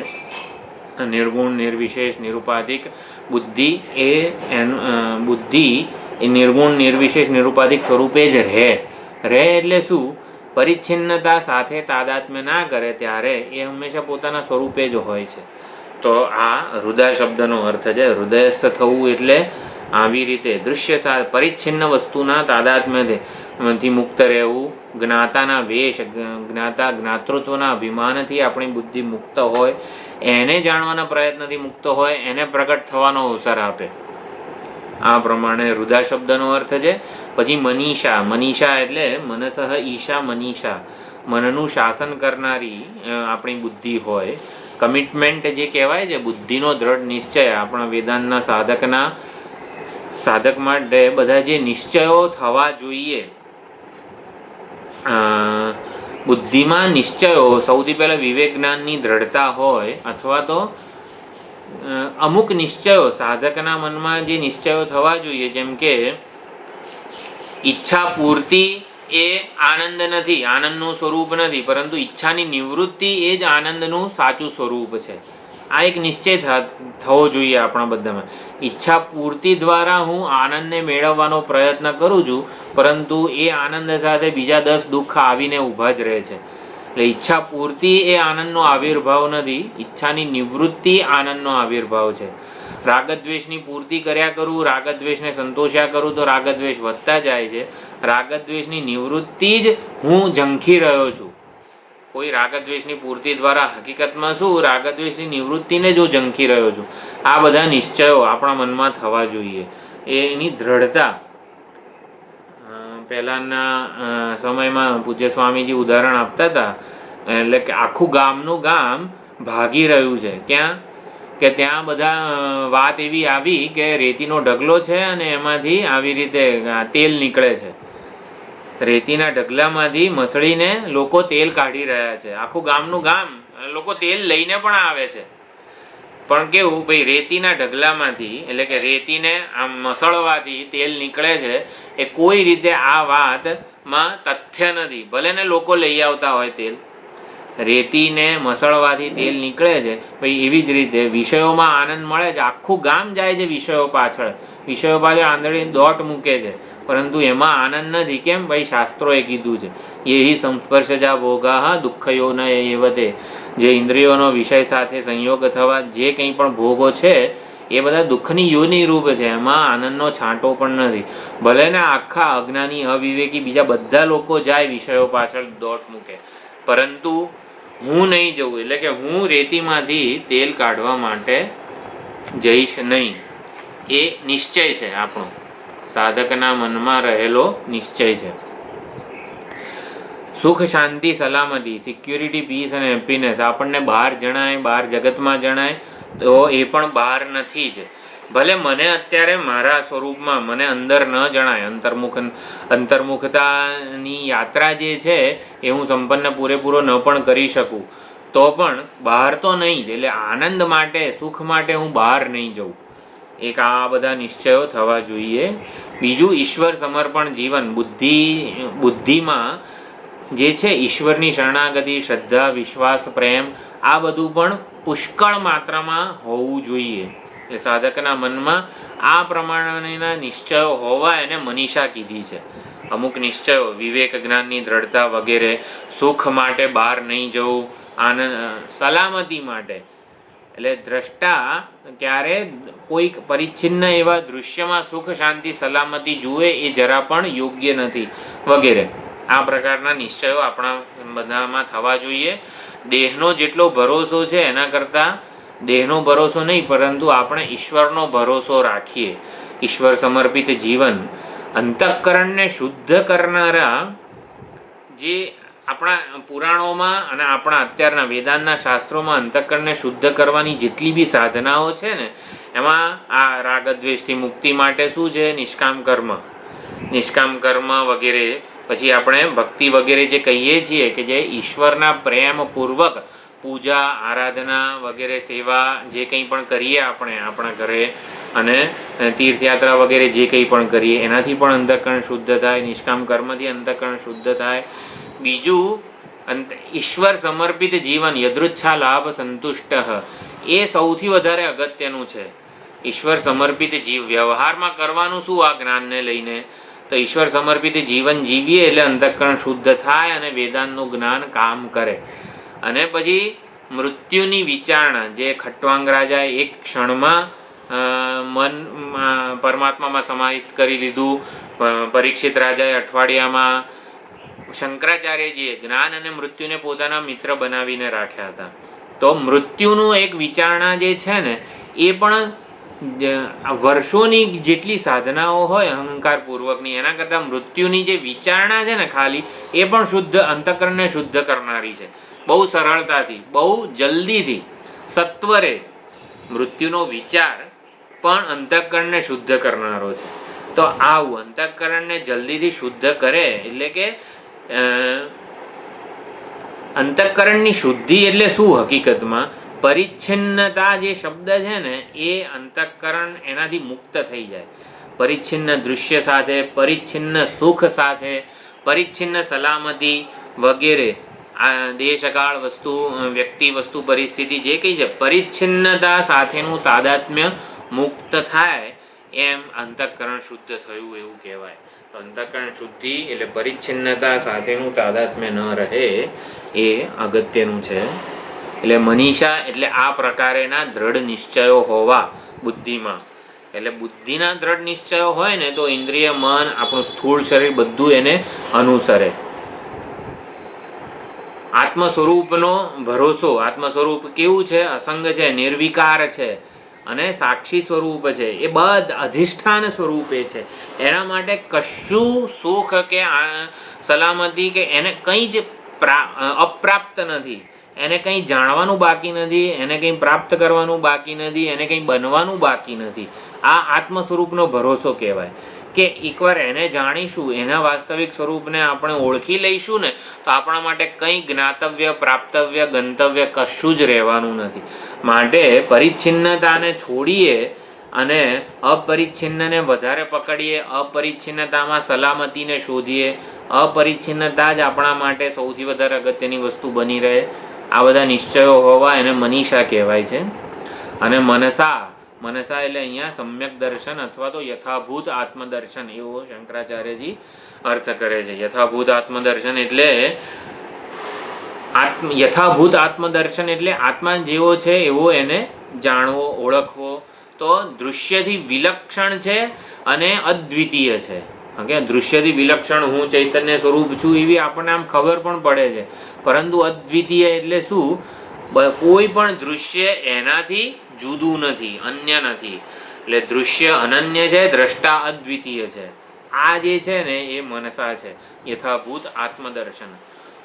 નિર્ગુણ, નિર્વિશેષ, નિરુપાધિક બુદ્ધિ એ નિર્ગુણ, નિર્વિશેષ, નિરુપાધિક સ્વરૂપે જ રહે. એટલે શું? પરિચ્છિન્નતા સાથે તાદાત્મ્ય ના કરે ત્યારે એ હંમેશા પોતાના સ્વરૂપે જ હોય છે. તો આ હૃદય શબ્દનો અર્થ છે. હૃદયસ્થ થવું એટલે આવી રીતે દૃશ્ય પરિચ્છિન્ન વસ્તુના તાદાત્મ્યથી મુક્ત રહેવું. જ્ઞાતાના વેશ, જ્ઞાતૃત્વના અભિમાનથી આપણી બુદ્ધિ મુક્ત હોય, એને જાણવાના પ્રયત્નથી મુક્ત હોય, એને પ્રગટ થવાનો અવસર આપે. આ પ્રમાણે હૃદય શબ્દનો અર્થ છે. પછી મનીષા. મનીષા એટલે મનસઃ ઈશા મનીષા, મનનું શાસન કરનારી આપણી બુદ્ધિ હોય. કમિટમેન્ટ જે કહેવાય છે, બુદ્ધિનો દ્રઢ નિશ્ચય. આપણા વેદાંતના સાધક માટે બધા જે નિશ્ચયો થવા જોઈએ, બુદ્ધિમાં નિશ્ચયો સૌથી પહેલાં વિવેક જ્ઞાનની દ્રઢતા હોય, અથવા તો અમુક નિશ્ચયો સાધકના મનમાં જે નિશ્ચયો થવા જોઈએ, જેમ કે ઈચ્છા પૂર્તિ એ આનંદ નથી, આનંદનું સ્વરૂપ નથી, પરંતુ ઈચ્છાની નિવૃત્તિ એ જ આનંદનું સાચું સ્વરૂપ છે. આ એક નિશ્ચય થવો જોઈએ આપણા બધામાં. ઈચ્છા પૂર્તિ દ્વારા હું આનંદને મેળવવાનો પ્રયત્ન કરું છું, પરંતુ એ આનંદ સાથે બીજા 10 દુઃખ આવીને ઊભા જ રહે છે. એટલે ઈચ્છા પૂર્તિ એ આનંદનો આવિર્ભાવ નથી, ઈચ્છાની નિવૃત્તિ આનંદનો આવિર્ભાવ છે. રાગદ્વેષની પૂર્તિ કર્યા કરું, રાગદ્વેષને સંતોષ્યા કરું તો રાગદ્વેષ વધતા જાય છે. રાગદ્વેષની નિવૃત્તિ જ હું ઝંખી રહ્યો છું. કોઈ રાગદ્વેષની પૂર્તિ દ્વારા હકીકતમાં શું રાગદ્વેષની નિવૃત્તિને જ હું ઝંખી રહ્યો છું. આ બધા નિશ્ચયો આપણા મનમાં થવા જોઈએ. એની દ્રઢતા પહેલાંના સમયમાં પૂજ્ય સ્વામીજી ઉદાહરણ આપતા હતા, એટલે કે આખું ગામનું ગામ ભાગી રહ્યું છે. ક્યાં કે ત્યાં બધા વાત એવી આવી કે રેતીનો ઢગલો છે અને એમાંથી આવી રીતે તેલ નીકળે છે. રેતીના ઢગલામાંથી મસળીને લોકો તેલ કાઢી રહ્યા છે. આખું ગામનું ગામ લોકો તેલ લઈને પણ આવે છે. પણ કેવું ભાઈ, રેતીના ઢગલામાંથી એટલે કે રેતીને આમ મસળવાથી તેલ નીકળે છે એ કોઈ રીતે આ વાતમાં તથ્ય નથી. ભલે ને લોકો લઈ આવતા હોય તેલ, રેતીને મસળવાથી તેલ નીકળે છે. ભાઈ એવી જ રીતે વિષયોમાં આનંદ મળે છે, આખું ગામ જાય છે વિષયો પાછળ આંધળીને દોટ મૂકે છે, પરંતુ એમાં આનંદ નથી. કેમ ભાઈ? શાસ્ત્રોએ કીધું છે યહી સંસ્પર્શજા ભોગા દુઃખયો ન એવતે. જે ઇન્દ્રિયોનો વિષય સાથે સંયોગ થવા જે કંઈ પણ ભોગો છે એ બધા દુઃખની યોની રૂપ છે, એમાં આનંદનો છાંટો પણ નથી. ભલે ને આખા અજ્ઞાની અવિવેકી બીજા બધા લોકો જાય વિષયો પાછળ દોટ મૂકે, પરંતુ હું નહીં જવું. એટલે કે હું રેતીમાંથી તેલ કાઢવા માટે જઈશ નહીં. એ નિશ્ચય છે આપણો, સાધકના મનમાં રહેલો નિશ્ચય છે. સુખ, શાંતિ, સલામતી, સિક્યુરિટી, પીસ અને હેપીનેસ આપણને બહાર જણાય, બહાર જગતમાં જણાય તો એ પણ બહાર નથી જ. ભલે મને અત્યારે મારા સ્વરૂપમાં મને અંદર ન જણાય, અંતર્મુખતાની યાત્રા જે છે એ હું સંપન્ન પૂરેપૂરો ન પણ કરી શકું, તો પણ બહાર તો નહીં જ. એટલે આનંદ માટે, સુખ માટે હું બહાર નહીં જઉં. એક આ બધા નિશ્ચયો થવા જોઈએ. બીજું, ઈશ્વર સમર્પણ જીવન. બુદ્ધિમાં જે છે ઈશ્વરની શરણાગતિ, શ્રદ્ધા, વિશ્વાસ, પ્રેમ આ બધું પણ પુષ્કળ માત્રામાં હોવું જોઈએ. એટલે સાધકના મનમાં આ પ્રમાણેના નિશ્ચયો હોવા એને મનીષા કીધી છે. અમુક નિશ્ચયો, વિવેક, જ્ઞાનની દ્રઢતા વગેરે, સુખ માટે બહાર નહીં જવું, આનંદ, સલામતી માટે. એટલે દ્રષ્ટા ક્યારે કોઈક પરિચ્છિન્ન એવા દૃશ્યમાં સુખ, શાંતિ, સલામતી જુએ એ જરા પણ યોગ્ય નથી વગેરે. આ પ્રકારના નિશ્ચયો આપણા બધામાં થવા જોઈએ. દેહનો જેટલો ભરોસો છે એના કરતાં દેહનો ભરોસો નહીં, પરંતુ આપણે ઈશ્વરનો ભરોસો રાખીએ. ઈશ્વર સમર્પિત જીવન. અંતઃકરણને શુદ્ધ કરનારા જે આપણા પુરાણોમાં અને આપણા અત્યારના વેદાંતના શાસ્ત્રોમાં અંતઃકરણને શુદ્ધ કરવાની જેટલી બી સાધનાઓ છે ને, એમાં આ રાગદ્વેષથી મુક્તિ માટે શું છે? નિષ્કામ કર્મ વગેરે. પછી આપણે ભક્તિ વગેરે જે કહીએ છીએ કે જે ઈશ્વરના પ્રેમપૂર્વક પૂજા, આરાધના વગેરે, સેવા જે કંઈ પણ કરીએ આપણે આપણા ઘરે અને તીર્થયાત્રા વગેરે જે કંઈ પણ કરીએ એનાથી પણ અંતઃકરણ શુદ્ધ થાય. નિષ્કામ કર્મથી અંતઃકરણ શુદ્ધ થાય. બીજું, ઈશ્વર સમર્પિત જીવન, યદૃચ્છા લાભ સંતુષ્ટ, એ સૌથી વધારે અગત્યનું છે. ઈશ્વર સમર્પિત વ્યવહારમાં કરવાનું શું આ જ્ઞાનને લઈને? તો ઈશ્વર સમર્પિત જીવન જીવીએ એટલે અંતઃકરણ શુદ્ધ થાય અને વેદાંતનું જ્ઞાન કામ કરે. અને પછી મૃત્યુની વિચારણા, જે ખટ્વાંગ રાજાએ એક ક્ષણમાં મન પરમાત્મામાં સમાહિત કરી લીધું, પરીક્ષિત રાજાએ અઠવાડિયામાં, શંકરાચાર્યજીએ જ્ઞાન અને મૃત્યુને પોતાના મિત્ર બનાવીને રાખ્યા હતા. તો મૃત્યુનું એક વિચારણા જે છે ને એ પણ વર્ષોની જેટલી સાધનાઓ હોય અહંકારપૂર્વકની, એના કરતાં મૃત્યુની જે વિચારણા છે ને ખાલી, એ પણ શુદ્ધ અંતઃકરણને શુદ્ધ કરનારી છે. બહુ સરળતાથી, બહુ જલ્દીથી, સત્વરે મૃત્યુનો વિચાર પણ અંતઃકરણને શુદ્ધ કરનારો છે. તો આવું અંતઃકરણને જલ્દીથી શુદ્ધ કરે એટલે કે અંતઃકરણની શુદ્ધિ એટલે શું? હકીકતમાં પરિચ્છિન્નતા જે શબ્દ છે ને એ અંતઃકરણ એનાથી મુક્ત થઈ જાય. પરિચ્છિન્ન દૃશ્ય સાથે, પરિચ્છિન્ન સુખ સાથે, પરિચ્છિન્ન સલામતી વગેરે, આ દેશકાળ વસ્તુ, વ્યક્તિ, વસ્તુ, પરિસ્થિતિ જે કંઈ છે, પરિચ્છિન્નતા સાથેનું તાદાત્મ્ય મુક્ત થાય એમ અંતઃકરણ શુદ્ધ થયું એવું કહેવાય. તો તો અંતઃકરણ શુદ્ધિ એટલે પરિચ્છિન્નતા સાથેનું તાદાત્મ્ય ન રહે એ અગત્યનું છે. એટલે મનીષા એટલે આ પ્રકારેના દ્રઢ નિશ્ચયો હોવા બુદ્ધિમાં. એટલે બુદ્ધિના દ્રઢ નિશ્ચયો હોય ને તો ઇન્દ્રિય, મન, આપણું સ્થૂળ શરીર બધું એને અનુસરે. આત્મ સ્વરૂપનો ભરોસો. આત્મ સ્વરૂપ કેવું છે? અસંગ છે, નિર્વિકાર છે અને સાક્ષી સ્વરૂપ છે. એ બધા અધિષ્ઠાન સ્વરૂપે છે. એના માટે કશું સુખ કે સલામતી કે એને કંઈ જ અપ્રાપ્ત નથી. એને કંઈ જાણવાનું બાકી નથી, એને કંઈ પ્રાપ્ત કરવાનું બાકી નથી, એને કંઈ બનવાનું બાકી નથી. આ આત્મ સ્વરૂપનો ભરોસો કહેવાય કે એકવાર એને જાણીશું, એના વાસ્તવિક સ્વરૂપને આપણે ઓળખી લઈશું ને તો આપણા માટે કંઈ જ્ઞાતવ્ય, પ્રાપ્તવ્ય, ગંતવ્ય કશું જ રહેવાનું નથી. માટે પરિચ્છિન્નતાને છોડીએ અને અપરિચ્છિન્નને વધારે પકડીએ, અપરિચ્છિન્નતામાં સલામતીને શોધીએ. અપરિચ્છિન્નતા જ આપણા માટે સૌથી વધારે અગત્યની વસ્તુ બની રહે. આ બધા નિશ્ચયો હોવા એને મનીષા કહેવાય છે. અને મનસા એટલે અહીંયા સમ્યક દર્શન અથવા તો યથાભૂત આત્મદર્શન એવો શંકરાચાર્યજી અર્થ કરે છે. યથાભૂત આત્મદર્શન એટલે યથાભૂત આત્મદર્શન એટલે આત્મા જેવો છે એવો એને જાણવો, ઓળખવો. તો દૃશ્યથી વિલક્ષણ છે અને અદ્વિતીય છે. ઓકે, દૃશ્યથી વિલક્ષણ હું ચૈતન્ય સ્વરૂપ છું એવી આપણને આમ ખબર પણ પડે છે. પરંતુ અદ્વિતીય એટલે શું? કોઈ પણ દૃશ્ય એનાથી જુદું નથી, અન્ય નથી. એટલે દૃશ્ય અનન્ય છે, દ્રષ્ટા અદ્વિતીય છે. આ જે છે ને એ મનસા છે, યથાભૂત આત્મદર્શન.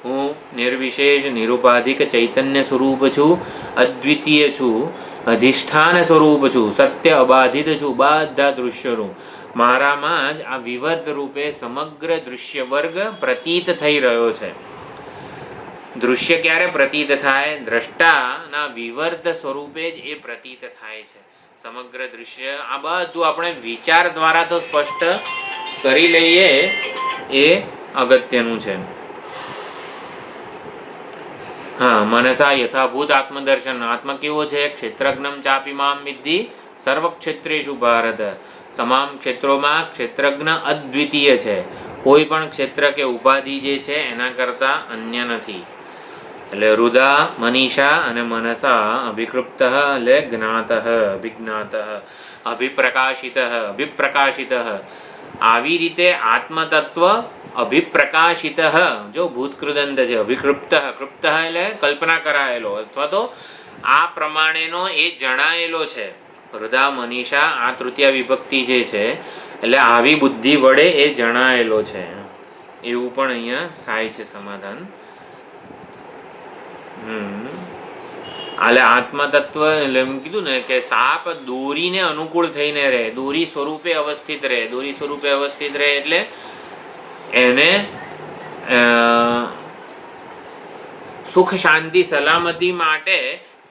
હું નિર્વિશેષ નિરુપાધિક ચૈતન્ય સ્વરૂપ છું, અદ્વિતીય છું, અધિષ્ઠાન સ્વરૂપ છું, સત્ય અબાધિત છું બધા દૃશ્યોનું. મારામાં જ આ વિવર્ત રૂપે સમગ્ર દૃશ્ય વર્ગ પ્રતીત થઈ રહ્યો છે. દૃશ્ય ક્યારે પ્રતીત થાય? દ્રષ્ટાના વિવર્ત સ્વરૂપે જ એ પ્રતીત થાય છે. સમગ્ર દૃશ્ય આ બધું આપણે વિચાર દ્વારા તો સ્પષ્ટ કરી લઈએ એ અગત્યનું છે. હા, મનસા યથાભૂત આત્મદર્શન. આત્મા કેવો છે? ક્ષેત્રજ્ઞમ ચાપી મામ વિદ્ધિ સર્વ ક્ષેત્રેષુ ભારત. તમામ ક્ષેત્રોમાં ક્ષેત્રજ્ઞ અદ્વિતીય છે. કોઈ પણ ક્ષેત્ર કે ઉપાધિ જે છે એના કરતાં અન્ય નથી. એટલે હૃદા, મનીષા અને મનસા અભિકૃપ્ત એટલે જ્ઞાત, અભિજ્ઞાત, અભિપ્રકાશિત. આવી રીતે આત્મતત્વ અભિપ્રકાશિત. જો ભૂતકૃદંત છે, અભિકૃપ્ત, કૃપ્ત એટલે કલ્પના કરાયેલો અથવા તો આ પ્રમાણેનો એ જણાયેલો છે. હૃદા, મનીષા આ તૃતીય વિભક્તિ જે છે એટલે આવી બુદ્ધિ વડે એ જણાયેલો છે એવું પણ અહીંયા થાય છે સમાધાન. એટલે આત્મતત્વ એટલે એમ કીધું ને કે સાપ દોરીને અનુકૂળ થઈને રહે, દોરી સ્વરૂપે અવસ્થિત રહે. દોરી સ્વરૂપે અવસ્થિત રહે એટલે એને સુખ, શાંતિ, સલામતી માટે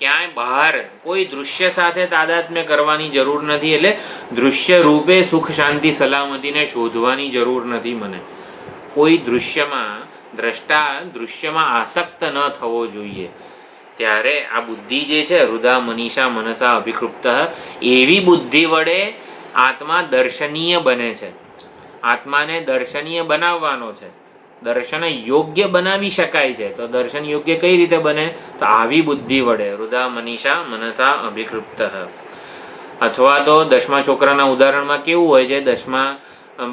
ક્યાંય બહાર કોઈ દૃશ્ય સાથે તાદાત્મ્ય કરવાની જરૂર નથી. એટલે દૃશ્ય રૂપે સુખ, શાંતિ, સલામતીને શોધવાની જરૂર નથી મને. કોઈ દૃશ્યમાં દ્રષ્ટા દૃશ્યમાં આસક્ત ન થવો જોઈએ. ત્યારે આ બુદ્ધિ જે છે હૃદા, મનીષા, મનસા અભિકૃપ્ત એવી બુદ્ધિ વડે આત્મા દર્શનીય બને છે. આત્માને દર્શનીય બનાવવાનો છે, દર્શન યોગ્ય બનાવી શકાય છે. તો દર્શન યોગ્ય કઈ રીતે બને? તો આવી બુદ્ધિ વડે હૃદા, મનીષા, મનસા અભિકૃપ્ત. અથવા તો 10મા છોકરાના ઉદાહરણમાં કેવું હોય છે?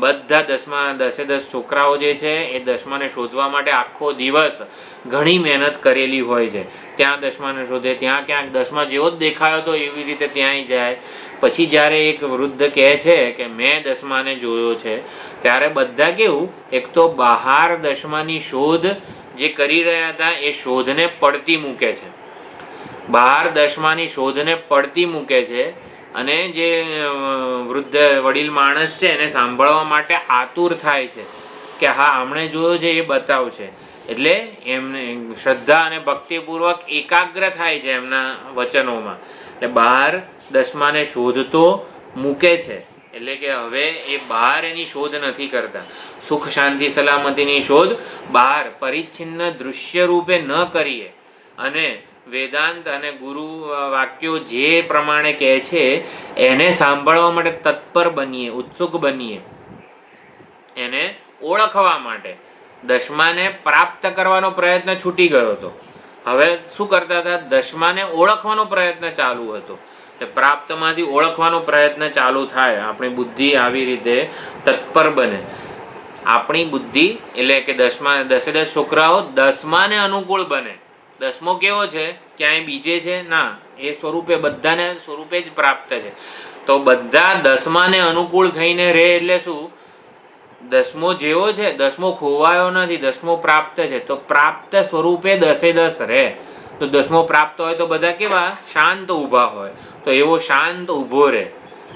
બધા 10 છોકરાઓ જે છે એ 10માને શોધવા માટે આખો દિવસ ઘણી મહેનત કરેલી હોય છે. ત્યાં 10માને શોધે, ત્યાં ક્યાંક 10મા જેવો જ દેખાયો તો એવી રીતે ત્યાંય જાય. પછી જ્યારે એક વૃદ્ધ કહે છે કે મેં 10માને જોયો છે, ત્યારે બધા કેવું, એક તો બહાર 10માની શોધ જે કરી રહ્યા હતા એ શોધને પડતી મૂકે છે. બહાર 10માની શોધને પડતી મૂકે છે અને જે વૃદ્ધ વડીલ માણસ છે એને સાંભળવા માટે આતુર થાય છે કે હા આમણે જોયો છે એ બતાવશે. એટલે એમને શ્રદ્ધા અને ભક્તિપૂર્વક એકાગ્ર થાય છે એમના વચનોમાં. એટલે બહાર 10માને શોધતો મૂકે છે. એટલે કે હવે એ બહાર એની શોધ નથી કરતા. સુખ, શાંતિ, સલામતીની શોધ બહાર પરિચ્છિન્ન દૃશ્ય રૂપે ન કરીએ અને વેદાંત અને ગુરુ વાક્યો જે પ્રમાણે કહે છે એને સાંભળવા માટે તત્પર બનીએ, ઉત્સુક બનીએ. એને ઓળખવા માટે દસમાને પ્રાપ્ત કરવાનો પ્રયત્ન છૂટી ગયો હતો. હવે શું કરતા હતા? દસમાને ઓળખવાનો પ્રયત્ન ચાલુ હતો. પ્રાપ્તમાંથી ઓળખવાનો પ્રયત્ન ચાલુ થાય, આપણી બુદ્ધિ આવી રીતે તત્પર બને. આપણી બુદ્ધિ એટલે કે દસે 10 છોકરાઓ દસમાને અનુકૂળ બને. દસમો કેવો છે? ક્યાંય બીજે છે ના, એ સ્વરૂપે બધાને સ્વરૂપે જ પ્રાપ્ત છે. તો બધા દસમાને અનુકૂળ થઈને રહે એટલે શું? દસમો જેવો છે, દસમો ખોવાયો નથી, દસમો પ્રાપ્ત છે. તો પ્રાપ્ત સ્વરૂપે 10 રહે. તો દસમો પ્રાપ્ત હોય તો બધા કેવા? શાંત ઊભા હોય. તો એવો શાંત ઊભો રહે.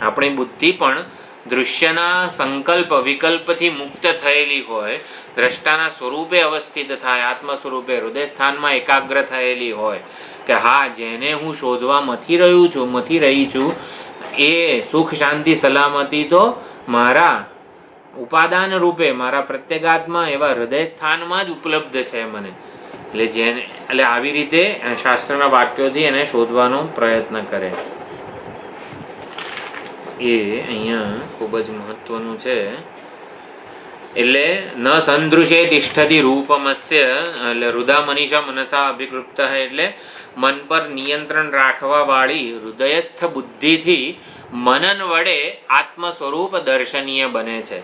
આપણી બુદ્ધિ પણ દૃશ્યના સંકલ્પ વિકલ્પથી મુક્ત થયેલી હોય, દ્રષ્ટાના સ્વરૂપે અવસ્થિત થાય, આત્મ સ્વરૂપે હૃદય સ્થાનમાં એકાગ્ર થયેલી હોય કે હા, જેને હું શોધવા મથી રહી છું એ સુખ શાંતિ સલામતી તો મારા ઉપાદાન રૂપે, મારા પ્રત્યેગાત્મા એવા હૃદય સ્થાનમાં જ ઉપલબ્ધ છે મને. એટલે આવી રીતે શાસ્ત્રના વાક્યોથી એને શોધવાનો પ્રયત્ન કરે. એ અહીંયા ખૂબ જ મહત્વનું છે. એટલે ન સંદૃશે તિષ્ઠતિ રૂપમસ્ય, એટલે હૃદા મનીષા મનસા અભિકૃપ્ત, એટલે મન પર નિયંત્રણ રાખવા વાળી હૃદયસ્થ બુદ્ધિથી મનન વડે આત્મ સ્વરૂપ દર્શનીય બને છે.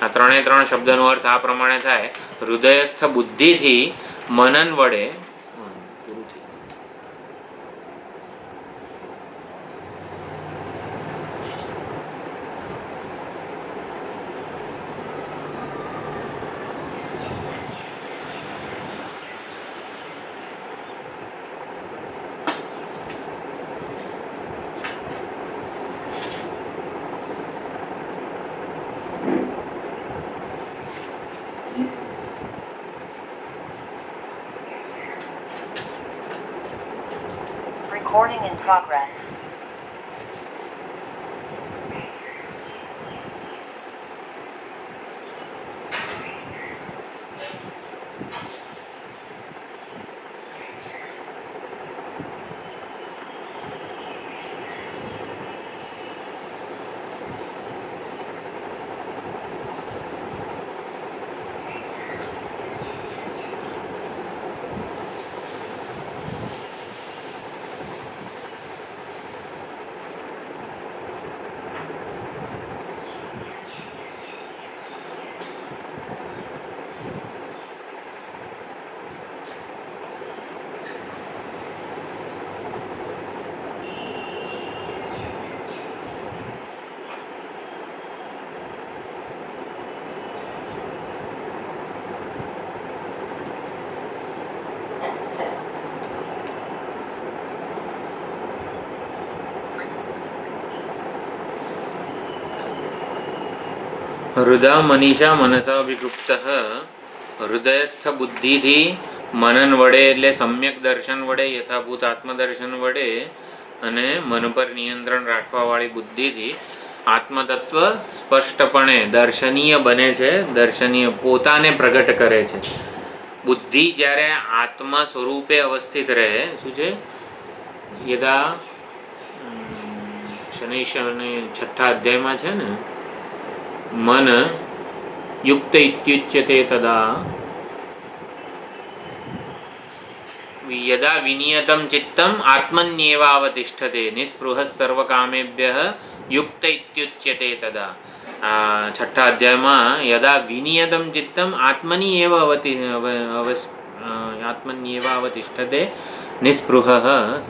આ 3 શબ્દનો અર્થ આ પ્રમાણે થાય: હૃદયસ્થ બુદ્ધિથી મનન વડે Recording in progress. હૃદા મનીષા મનસા વિગુપ્ત, હૃદયસ્થ બુદ્ધિથી મનન વડે એટલે સમ્યક દર્શન વડે, યથાભૂત આત્મદર્શન વડે અને મન પર નિયંત્રણ રાખવાવાળી બુદ્ધિથી આત્મતત્વ સ્પષ્ટપણે દર્શનીય બને છે. દર્શનીય પોતાને પ્રગટ કરે છે. બુદ્ધિ જ્યારે આત્મ સ્વરૂપે અવસ્થિત રહે, શું છે? યદા શનૈશ્વરને 6થા અધ્યાયમાં છે ને, મન યુક્ત ઇત્યુચ્યતે તદા યદા વિનિયતમ ચિત્તમ આત્મન્યેવાવતિષ્ઠતે નિસ્પૃહ સર્વકામેભ્યઃ યુક્ત ઇત્યુચ્યતે તદા. 6થા અધ્યાયમાં યદા વિનિયતમ ચિત્તમ આત્મન્યેવાવતિષ્ઠતે નિસ્પૃહ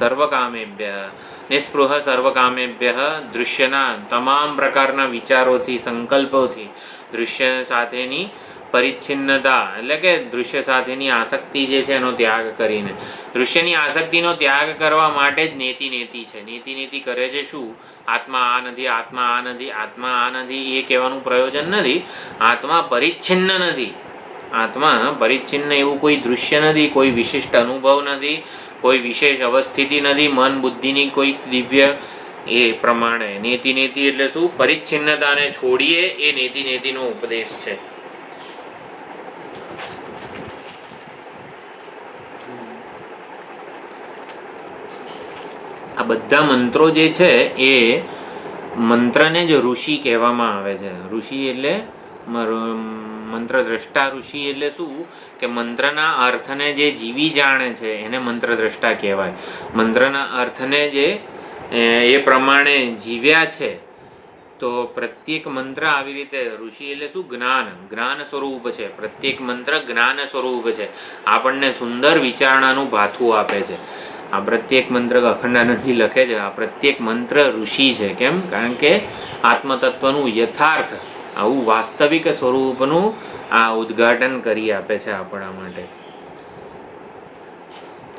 સર્વકામેભ્યઃ. નિસ્પૃહ સર્વકામેભ્યઃ દૃશ્યના તમામ પ્રકારના વિચારોથી, સંકલ્પોથી દૃશ્ય સાથેની પરિચ્છિન્નતા એટલે કે દૃશ્ય સાથેની આસક્તિ જે છે એનો ત્યાગ કરીને, દૃશ્યની આસક્તિનો ત્યાગ કરવા માટે જ નેતિ છે. નેતિ કરે છે શું? આત્મા આ નથી, આત્મા આ નથી, આત્મા આ નથી, એ કહેવાનું પ્રયોજન નથી. આત્મા પરિચ્છિન્ન નથી. આત્મા પરિચ્છિન્ન એવું કોઈ દૃશ્ય નથી, કોઈ વિશિષ્ટ અનુભવ નથી, કોઈ વિશેષ અવસ્થિતિ નથી, મન બુદ્ધિની કોઈ દિવ્ય. એ પ્રમાણે નેતિ એટલે શું? પરિચ્છિન્નતાને છોડીએ એ નેતિનો ઉપદેશ છે. આ બધા મંત્રો જે છે એ મંત્રને જ ઋષિ કહેવામાં આવે છે. ઋષિ એટલે મંત્ર દ્રષ્ટા ઋષિ એટલે શું કે મંત્રના અર્થને જે જીવી જાણે છે એને મંત્ર દ્રષ્ટા કહેવાય. મંત્રના અર્થને જે એ પ્રમાણે જીવ્યા છે. તો પ્રત્યેક મંત્ર આવી રીતે ઋષિ એટલે શું જ્ઞાન સ્વરૂપ છે. પ્રત્યેક મંત્ર જ્ઞાન સ્વરૂપ છે. આપણને સુંદર વિચારણાનું ભાથું આપે છે. આ પ્રત્યેક મંત્ર અખંડાનંદજી લખે છે આ પ્રત્યેક મંત્ર ઋષિ છે. કેમ? કારણ કે આત્મતત્વનું યથાર્થ આવું વાસ્તવિક સ્વરૂપનું આ ઉદ્ઘાટન કરી આપે છે આપણા માટે.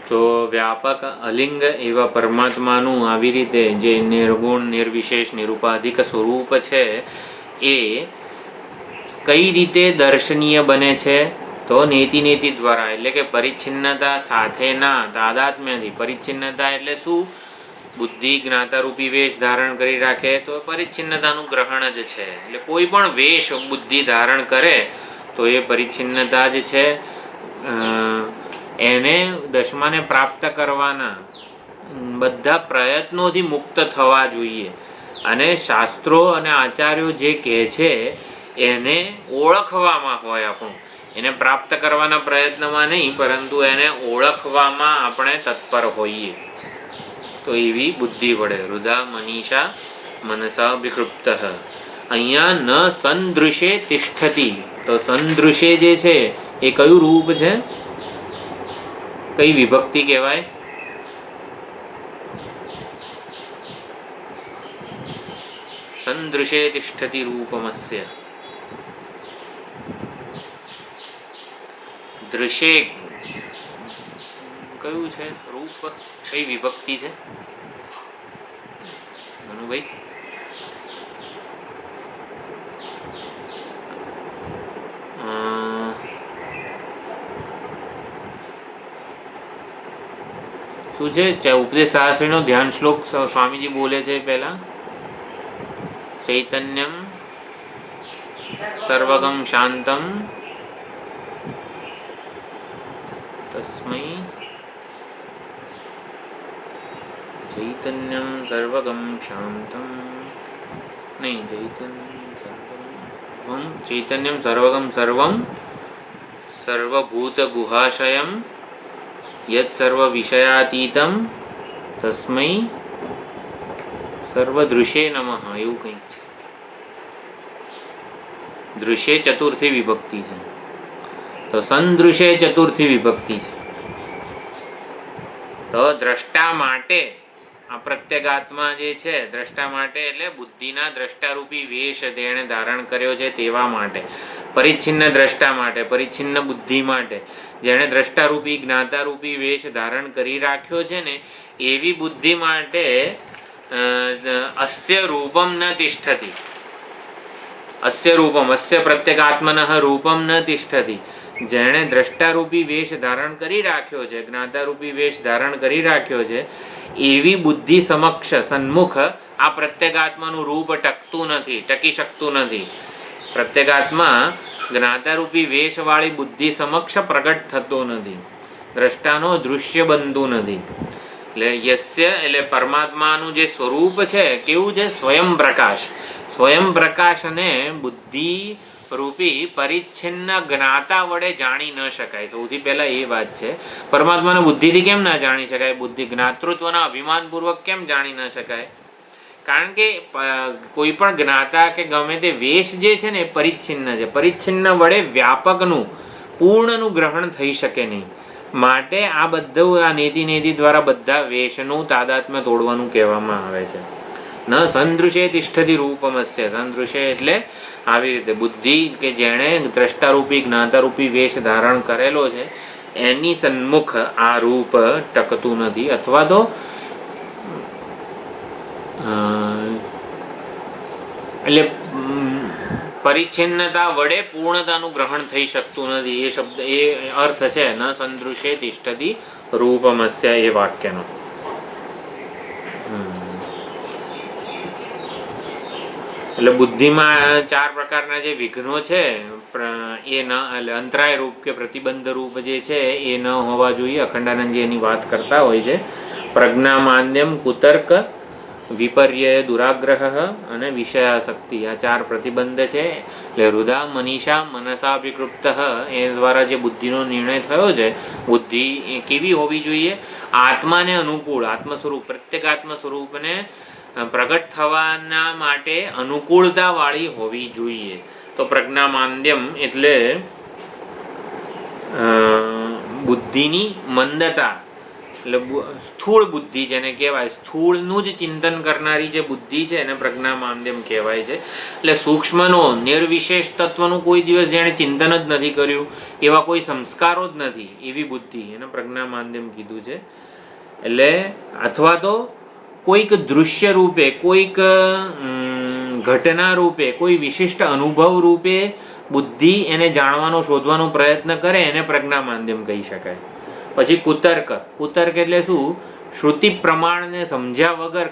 તો વ્યાપક અલિંગ એવા પરમાત્માનું આવી રીતે જે નિર્ગુણ નિર્વિશેષ નિરુપાધિક સ્વરૂપ છે એ કઈ રીતે દર્શનીય બને છે? તો નેતિ દ્વારા, એટલે કે પરિચ્છિન્નતા સાથેના તાદાત્મ્યથી. પરિચ્છિન્નતા એટલે શું? બુદ્ધિ જ્ઞાતારૂપી વેશ ધારણ કરી રાખે તો પરિચ્છિન્નતાનું ગ્રહણ જ છે. એટલે કોઈ પણ વેશ બુદ્ધિ ધારણ કરે તો એ પરિચ્છિન્નતા જ છે. એને દશમાને પ્રાપ્ત કરવાના બધા પ્રયત્નોથી મુક્ત થવા જોઈએ. અને શાસ્ત્રો અને આચાર્યો જે કહે છે એને ઓળખવામાં હોય આપણું. એને પ્રાપ્ત કરવાના પ્રયત્નમાં નહીં, પરંતુ એને ઓળખવામાં આપણે તત્પર હોઈએ. તો એવી બુદ્ધિ વડે હૃદા મનીષા મનસા વિકૃપ્ત. અહીંયા ન સંદૃશે તિષ્ઠતિ. તો સંદૃશે જે છે એ કયું રૂપ છે? કઈ વિભક્તિ કહેવાય? સંદૃશે તિષ્ઠતિ રૂપમસ્ય. દૃશ્ય કયું છે રૂપ? કઈ વિભક્તિ છે મનુભાઈ? શું છે? ઉપદેશ શાસ્ત્રીનો ધ્યાન શ્લોક સ્વામીજી બોલે છે પહેલા. ચૈતન્યમ સર્વગમ શાંતમ તસ્મૈ. ચૈતન્યમ સર્વગમ શાંતમ નહીં, ચૈતન્યમ સર્વગમ સર્વમ સર્વભૂત ગુહાશયમ યત સર્વ વિષયાતીતમ તસ્મૈ સર્વદૃશ્ય નમઃ. એવું કંઈક છે. દૃશ્ય ચતુર્થી વિભક્તિ છે. તો સંદૃશ્ય ચતુર્થી વિભક્તિ છે. તો દ્રષ્ટા માટે આ પ્રત્યેગાત્મા જે છે દ્રષ્ટા માટે એટલે બુદ્ધિના દ્રષ્ટારૂપી વેશ જેણે ધારણ કર્યો છે તેવા માટે. પરિચ્છિન્ન દ્રષ્ટા માટે, પરિચ્છિન્ન બુદ્ધિ માટે જેણે દ્રષ્ટારૂપી જ્ઞાતારૂપી વેશ ધારણ કરી રાખ્યો છે ને એવી બુદ્ધિ માટે અસ્ય રૂપમ ન તિષ્ઠતિ. અસ્ય રૂપમ અસ્ય પ્રત્યેગાત્મનઃ રૂપમ ન તિષ્ઠતિ. જેણે દ્રષ્ટારૂપી વેશ ધારણ કરી રાખ્યો છે, જ્ઞાતારૂપી વેશ ધારણ કરી રાખ્યો છે એવી બુદ્ધિ સમક્ષ સન્મુખ આ પ્રત્યેગાત્માનું રૂપ ટકતું નથી, ટકી શકતું નથી. પ્રત્યેગાત્મા જ્ઞાતારૂપી વેશવાળી બુદ્ધિ સમક્ષ પ્રગટ થતો નથી. દ્રષ્ટાનો દૃશ્ય બનતું નથી. એટલે યસ્ય એટલે પરમાત્માનું જે સ્વરૂપ છે કેવું છે? સ્વયં પ્રકાશ. સ્વયં પ્રકાશને બુદ્ધિ રૂપી પરિચ્છિન્ન જ્ઞાતા વડે જાણી ન શકાય. સૌથી પહેલા એ વાત છે. પરમાત્માને બુદ્ધિથી કેમ ના જાણી શકાય? બુદ્ધિ જ્ઞાતૃત્વના અભિમાનપૂર્વક કેમ જાણી ન શકાય? કારણ કે કોઈ પણ જ્ઞાતા કે ગમે તે વેશ જે છે ને એ પરિચ્છિન્ન છે. પરિચ્છિન્ન વડે વ્યાપકનું પૂર્ણનું ગ્રહણ થઈ શકે નહીં. માટે આ બધું આ નેતિ દ્વારા બધા વેશનું તાદાત્મ્ય તોડવાનું કહેવામાં આવે છે. ન સંદૃશે તિષ્ઠતિ રૂપમસ્ય. સંદૃશે એટલે આવી રીતે બુદ્ધિ કે જેણે દ્રષ્ટારૂપી જ્ઞાતારૂપી વેશ ધારણ કરેલો છે એની સન્મુખ આ રૂપ ટકતું નથી. અથવા તો એટલે પરિચ્છિન્નતા વડે પૂર્ણતાનું ગ્રહણ થઈ શકતું નથી. એ શબ્દ એ અર્થ છે ન સંદૃશે તિષ્ઠતિ રૂપમસ્ય એ વાક્યનો. એટલે બુદ્ધિમાં ચાર પ્રકારના જે વિઘ્નો છે એ ન એટલે અંતરાય રૂપ કે પ્રતિબંધ રૂપ જે છે એ ન હોવા જોઈએ. અખંડાનંદજી એની વાત કરતા હોય છે. પ્રજ્ઞા માન્યમ કુતર્ક વિપર્યય દુરાગ્રહ અને વિષયાસક્તિ, આ 4 પ્રતિબંધ છે. એટલે હૃદા મનીષા મનસા વિકૃપ્ત, એ દ્વારા જે બુદ્ધિનો નિર્ણય થયો છે, બુદ્ધિ એ કેવી હોવી જોઈએ? આત્માને અનુકૂળ, આત્મ સ્વરૂપ, પ્રત્યેક આત્મ સ્વરૂપને પ્રગટ થવાના માટે અનુકૂળતાવાળી હોવી જોઈએ. તો પ્રજ્ઞા માંદ્યમ એટલે બુદ્ધિની મંદતા, એટલે સ્થૂળ બુદ્ધિ જેને કહેવાય, સ્થૂળનું જ ચિંતન કરનારી જે બુદ્ધિ છે એને પ્રજ્ઞા માંદ્યમ કહેવાય છે. એટલે સૂક્ષ્મનો નિર્વિશેષ તત્વનું કોઈ દિવસ જેણે ચિંતન જ નથી કર્યું, એવા કોઈ સંસ્કારો જ નથી, એવી બુદ્ધિ એને પ્રજ્ઞા માંદ્યમ કીધું છે. એટલે અથવા તો કોઈક દૃશ્ય રૂપે, કોઈક ઘટના રૂપે, કોઈ વિશિષ્ટ અનુભવ રૂપે બુદ્ધિ એને જાણવાનો શોધવાનો પ્રયત્ન કરે, એને પ્રજ્ઞા માંદ્યમ કહી શકાય. પછી કુતર્ક, કુતર્ક એટલે શું? શ્રુતિ પ્રમાણને સમજ્યા વગર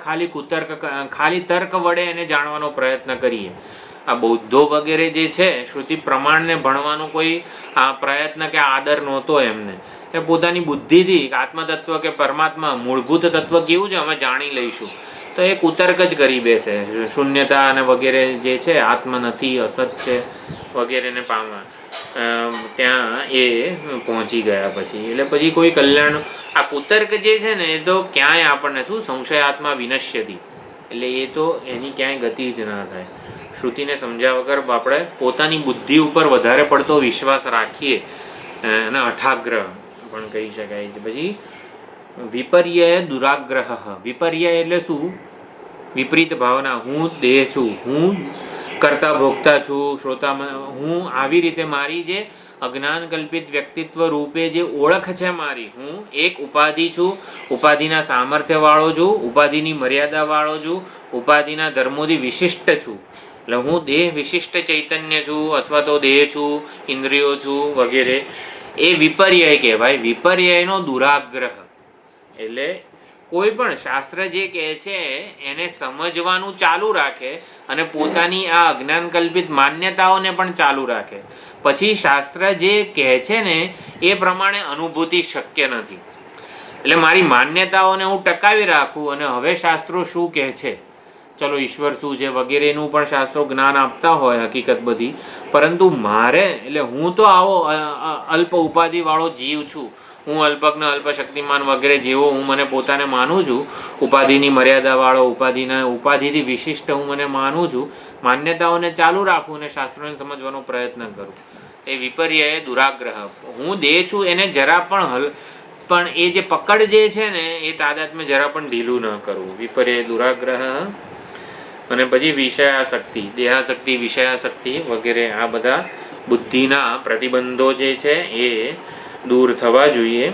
ખાલી તર્ક વડે એને જાણવાનો પ્રયત્ન કરીએ. આ બૌદ્ધો વગેરે જે છે, શ્રુતિ પ્રમાણને ભણવાનો કોઈ આ પ્રયત્ન કે આદર નહોતો એમને. એ પોતાની બુદ્ધિથી આત્મતત્વ કે પરમાત્મા મૂળભૂત તત્વ કેવું છે અમે જાણી લઈશું, તો એ કુતર્ક જ કરી બેસે. શૂન્યતા અને વગેરે જે છે, આત્મ નથી, અસત છે વગેરેને પામવા ત્યાં એ પહોંચી ગયા પછી. એટલે પછી કોઈ કલ્યાણ, આ કુતર્ક જે છે ને, એ તો ક્યાંય આપણને શું સંશયાત્મા વિનશ્યતી, એટલે એ તો એની ક્યાંય ગતિ જ ના થાય. શ્રુતિને સમજ્યા વગર આપણે પોતાની બુદ્ધિ ઉપર વધારે પડતો વિશ્વાસ રાખીએ અને અઠાગ્રહ પણ કહી શકાય છે. પછી વિપર્યય દુરાગ્રહ, વિપર્યય એટલે શું? વિપરીત ભાવના. હું દેહ છું, હું કરતા ભોગતા છું, શ્રોતામાં હું, આવી રીતે મારી જે અજ્ઞાન કલ્પિત વ્યક્તિત્વ રૂપે જે ઓળખ છે મારી, હું એક ઉપાધિ છું, ઉપાધિના સામર્થ્યવાળો છું, ઉપાધિની મર્યાદાવાળો છું, ઉપાધિના ધર્મોથી વિશિષ્ટ છું. એટલે હું દેહ વિશિષ્ટ ચૈતન્ય છું, અથવા તો દેહ છું, ઇન્દ્રિયો છું વગેરે, એ વિપર્યય કહેવાય. વિપર્યયનો દુરાગ્રહ એટલે કોઈ પણ શાસ્ત્ર જે કહે છે એને સમજવાનું ચાલુ રાખે અને પોતાની આ અજ્ઞાન કલ્પિત માન્યતાઓને પણ ચાલુ રાખે, પછી શાસ્ત્ર જે કહે છે ને એ પ્રમાણે અનુભૂતિ શક્ય નથી. એટલે મારી માન્યતાઓને હું ટકાવી રાખું અને હવે શાસ્ત્રો શું કહે છે, ચલો ઈશ્વર શું છે વગેરેનું પણ શાસ્ત્રો જ્ઞાન આપતા હોય હકીકત બધી, પરંતુ મારે, એટલે હું તો આવો અલ્પ ઉપાધિવાળો જીવ છું, હું અલ્પજ્ઞ અલ્પ શક્તિમાન વગેરે જેવો હું મને પોતાને માનું છું, ઉપાધિની મર્યાદાવાળો, ઉપાધિથી વિશિષ્ટ હું મને માનું છું, માન્યતાઓને ચાલુ રાખું અને શાસ્ત્રોને સમજવાનો પ્રયત્ન કરું, એ વિપર્યય દુરાગ્રહ. હું દેહ છું એને જરા પણ એ જે પકડ જે છે ને એ તાદાત્મ્ય જરા પણ ઢીલું ન કરવું, વિપર્યય દુરાગ્રહ. અને પછી વિષયાસક્તિ, દેહાસક્તિ, વિષયાસક્તિ વગેરે, આ બધા બુદ્ધિના પ્રતિબંધો જે છે એ દૂર થવા જોઈએ.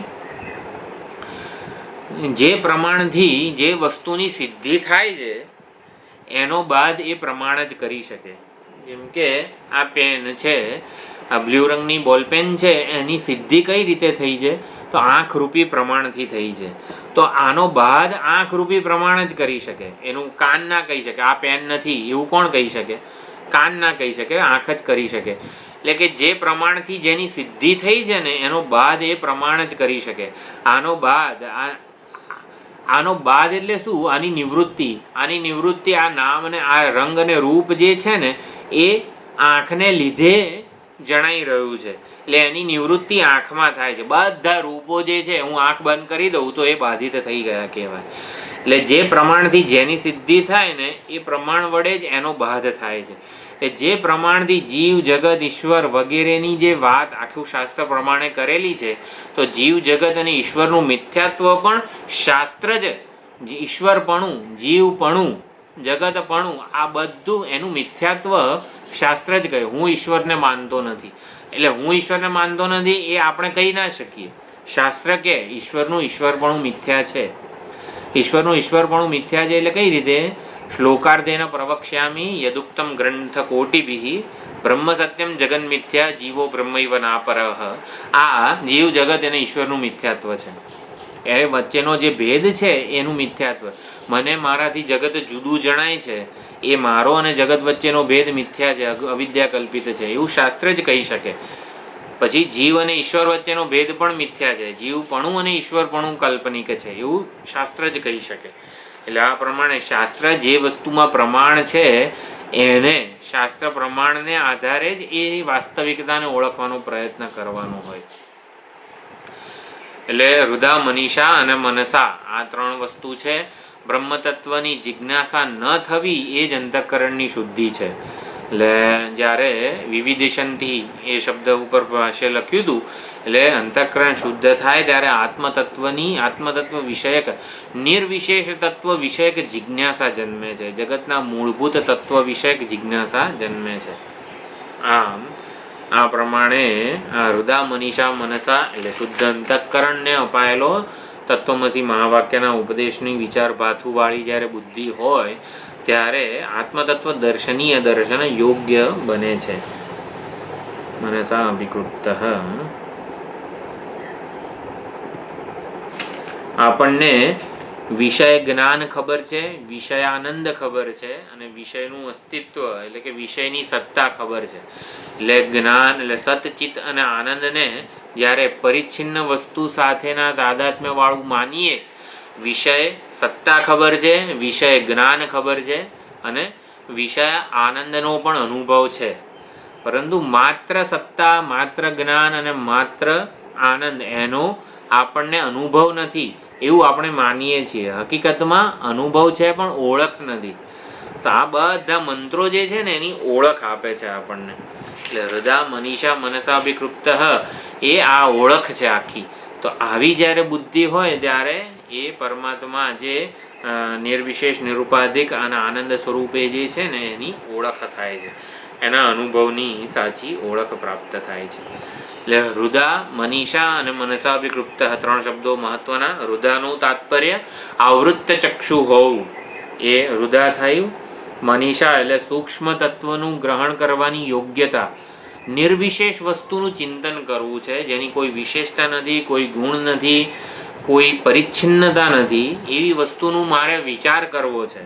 જે પ્રમાણથી જે વસ્તુની સિદ્ધિ થાય છે એનો બાદ એ પ્રમાણ જ કરી શકે. જેમ કે આ પેન છે, આ બ્લુ રંગની બોલપેન છે, એની સિદ્ધિ કઈ રીતે થઈ છે? તો આંખરૂપી પ્રમાણથી થઈ છે. તો આનો બાદ આંખરૂપી પ્રમાણ જ કરી શકે, એનું કાન ના કહી શકે આ પેન નથી, એવું કોણ કહી શકે? કાન ના કહી શકે, આંખ જ કરી શકે. એટલે કે જે પ્રમાણથી જેની સિદ્ધિ થઈ છે ને એનો બાદ એ પ્રમાણ જ કરી શકે. આનો બાદ એટલે શું? આની નિવૃત્તિ, આ નામ અને આ રંગ અને રૂપ જે છે ને એ આંખને લીધે જણાઈ રહ્યું છે, એટલે એની નિવૃત્તિ આંખમાં થાય છે. બધા રૂપો જે છે, હું આંખ બંધ કરી દઉં તો એ બાધિત થઈ ગયા કહેવાય. એટલે જે પ્રમાણથી જેની સિદ્ધિ થાય ને એ પ્રમાણ વડે જ એનો બાધ થાય છે. એટલે જે પ્રમાણથી જીવ જગત ઈશ્વર વગેરેની જે વાત આખું શાસ્ત્ર પ્રમાણે કરેલી છે, તો જીવ જગત અને ઈશ્વરનું મિથ્યાત્વ પણ શાસ્ત્ર જ, ઈશ્વરપણું, જીવપણું, જગતપણું, આ બધું એનું મિથ્યાત્વ શાસ્ત્ર જ કહે. હું ઈશ્વરને માનતો નથી, એટલે હું ઈશ્વરને માનતો નથી એ આપણે કહી ના શકીએ. શાસ્ત્ર કે ઈશ્વરનું ઈશ્વરપણું મિથ્યા છે, ઈશ્વરનું ઈશ્વરપણું મિથ્યા છે. એટલે કઈ રીતે? શ્લોકાર્ધેન પ્રવક્ષ્યામી યદુક્તમ ગ્રંથ કોટિભિઃ બ્રહ્મ સત્યમ જગન મિથ્યા જીવો બ્રહ્મૈવ નાપરઃ. આ જીવ જગત અને ઈશ્વરનું મિથ્યાત્વ છે, એ વચ્ચેનો જે ભેદ છે એનું મિથ્યાત્વ. મને મારાથી જગત જુદું જણાય છે, એ મારો અને જગત વચ્ચેનો ભેદ મિથ્યા છે, અવિદ્યા કલ્પિત છે, એવું શાસ્ત્ર જ કહી શકે. પછી જીવ અને ઈશ્વર વચ્ચેનો ભેદ પણ મિથ્યા છે, જીવપણું અને ઈશ્વરપણું કાલ્પનિક છે, એવું શાસ્ત્ર જ કહી શકે. એટલે આ પ્રમાણે શાસ્ત્ર જે વસ્તુમાં પ્રમાણ છે એને શાસ્ત્ર પ્રમાણને આધારે જ એ વાસ્તવિકતાને ઓળખવાનો પ્રયત્ન કરવાનો હોય. એટલે હૃદા મનીષા અને મનસા આ ત્રણ વસ્તુ છે. બ્રહ્મતત્વની જિજ્ઞાસા ન થવી એ જ અંતઃકરણની શુદ્ધિ છે. એટલે જ્યારે વિવિધિશનથી એ શબ્દ ઉપર ભાષ્ય લખ્યું હતું, એટલે અંતઃકરણ શુદ્ધ થાય ત્યારે આત્મતત્વ વિષયક નિર્વિશેષ તત્વ વિષયક જિજ્ઞાસા જન્મે છે. જગતના મૂળભૂત તત્વ વિષયક જિજ્ઞાસા જન્મે છે. આમ આ પ્રમાણે આ હૃદા મનીષા મનસા એટલે શુદ્ધ અંતઃકરણને અપાયેલો તત્વમસી મહાવાક્યના ઉપદેશની વિચાર ભાથુવાળી જ્યારે બુદ્ધિ હોય ત્યારે આત્મતત્વ દર્શનીય દર્શન યોગ્ય બને છે. મનસા અભિકૃત આપણને વિષય જ્ઞાન ખબર છે, વિષયાનંદ ખબર છે અને વિષયનું અસ્તિત્વ એટલે કે વિષયની સત્તા ખબર છે. એટલે જ્ઞાન એટલે સતચિત્ત અને આનંદને જ્યારે પરિચ્છિન્ન વસ્તુ સાથેના તાદાત્મ્ય વાળું માનીએ, વિષય સત્તા ખબર છે, વિષય જ્ઞાન ખબર છે અને વિષય આનંદનો પણ અનુભવ છે, પરંતુ માત્ર સત્તા, માત્ર જ્ઞાન અને માત્ર આનંદ એનો આપણને અનુભવ નથી એવું આપણે માનીએ છીએ. હકીકતમાં અનુભવ છે પણ ઓળખ નથી. તો આ બધા મંત્રો જે છે ને એની ઓળખ આપે છે આપણને. એટલે હૃદા મનીષા મનસાભિકૃપ્ત એ આ ઓળખ છે આખી. તો આવી જ્યારે બુદ્ધિ હોય ત્યારે એ પરમાત્મા જે નિર્વિશેષ નિરુપાધિક અને આનંદ સ્વરૂપે જે છે ને એની ઓળખ થાય છે, એના અનુભવની સાચી ઓળખ પ્રાપ્ત થાય છે. એટલે હૃદા મનીષા અને મનસાભિકૃપ્ત ત્રણ શબ્દો મહત્વના. હૃદાનું તાત્પર્ય આવૃત્ત ચક્ષુ હોવું એ હૃદા થયું. મનીષા એટલે સૂક્ષ્મ તત્વનું ગ્રહણ કરવાની યોગ્યતા, નિર્વિશેષ વસ્તુનું ચિંતન કરવું છે જેની કોઈ વિશેષતા નથી, કોઈ ગુણ નથી, કોઈ પરિચ્છિન્નતા નથી, એવી વસ્તુનું મારે વિચાર કરવો છે.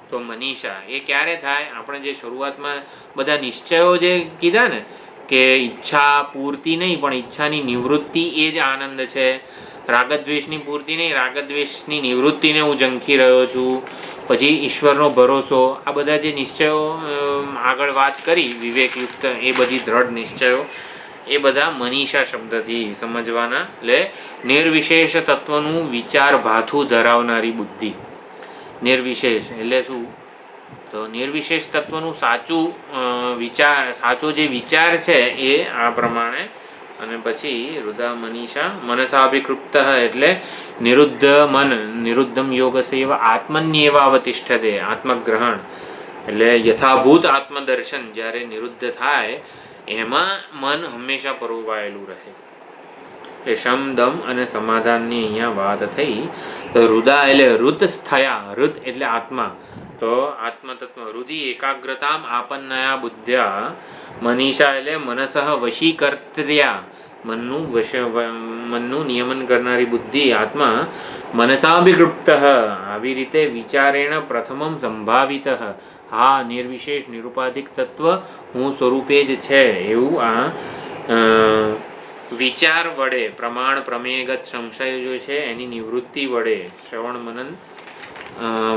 તો મનીષા એ ક્યારે થાય? આપણે જે શરૂઆતમાં બધા નિશ્ચયો જે કીધા ને કે ઈચ્છા પૂર્તિ નહીં પણ ઈચ્છાની નિવૃત્તિ એ જ આનંદ છે, રાગદ્વેષની પૂર્તિ નહીં, રાગદ્વેષની નિવૃત્તિને હું ઝંખી રહ્યો છું, પછી ઈશ્વરનો ભરોસો, આ બધા જે નિશ્ચયો આગળ વાત કરી વિવેકયુક્ત, એ બધી દ્રઢ નિશ્ચયો એ બધા મનીષા શબ્દથી સમજવાના. એટલે નિર્વિશેષ તત્વનું વિચાર ભાથું ધરાવનારી બુદ્ધિ. નિર્વિશેષ એટલે શું? તો નિર્વિશેષ તત્વનું સાચો જે વિચાર છે એ આ પ્રમાણે. અને પછી હૃદા મનીષા મનસાભિકૃપ્ત એટલે નિરુદ્ધ મન, નિરુદ્ધમ યોગ સેવ આત્મન્યેવ અવતિષ્ઠતે, આત્મગ્રહણ એટલે યથાભૂત આત્મદર્શન જ્યારે નિરુદ્ધ થાય એમાં મન હંમેશા પરોવાયેલું રહે. એ શમ દમ અને સમાધાનની અહીંયા વાત થઈ. તો હૃદા એટલે ઋત સ્થયા, ઋત એટલે આત્મા, તો આત્મતત્વ હૃદય એકાગ્રતામ આપન્નયા બુદ્ધ્યા, મનીષા એટલે મનસઃ વશીકર્ત્યા, મનનું નિયમન કરનારી બુદ્ધિ આત્મા, મનસાભિકૃપ્ત આવી રીતે વિચારેણ પ્રથમમ સંભાવિત, હા નિર્વિશેષ નિરુપાધિક તત્વ હું સ્વરૂપે જ છે એવું આ વિચાર વડે, પ્રમાણ પ્રમેયગત સંશય જો છે એની નિવૃત્તિ વડે, શ્રવણ મનન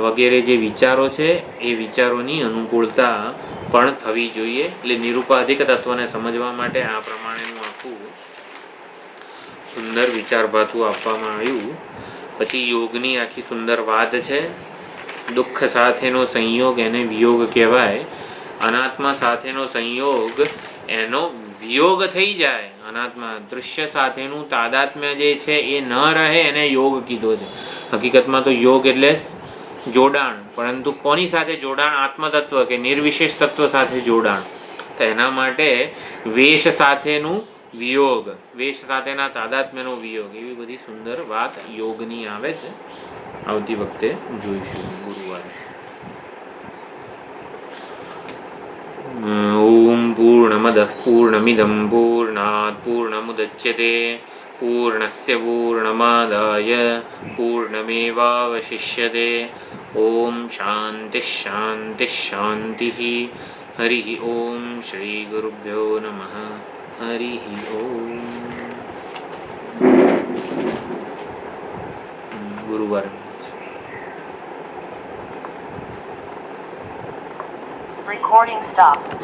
વગેરે જે વિચારો છે એ વિચારોની અનુકૂળતા પણ થવી જોઈએ. એટલે નિરુપાધિક તત્વને સમજવા માટે આ પ્રમાણેનું આખું સુંદર વિચારભાથું આપવામાં આવ્યું. પછી યોગની આખી સુંદર વાત છે. દુઃખ સાથેનો સંયોગ એને વિયોગ કહેવાય. અનાત્મા સાથેનો સંયોગ એનો વિયોગ થઈ જાય. અનાત્મા દૃશ્ય સાથેનું તાદાત્મ્ય જે છે એ ન રહે એને યોગ કીધો છે. હકીકતમાં તો યોગ એટલે જોડાણ, પરંતુ કોની સાથે જોડાણ? આત્મતત્વ કે નિર્વિશેષ તત્વ સાથે જોડાણ. તો એના માટે વેશ સાથેનું વિયોગ, વેશ સાથેના તાદાત્મ્યનો વિયોગ, એવી બધી સુંદર વાત યોગની આવે છે. આવતી વખતે જોઈશું ગુરુવારે. ઓમ પૂર્ણમદઃ પૂર્ણમિદં પૂર્ણાત પૂર્ણમુદચ્યતે પૂર્ણસ્ય પૂર્ણમાદાય પૂર્ણમેવાવશિષ્યતે. ઓમ શાંતિ શાંતિ શાંતિ. હરિ ઓમ શ્રી ગુરુભ્યો નમઃ. હરિ ઓમ. ગુરુવારે Recording stopped.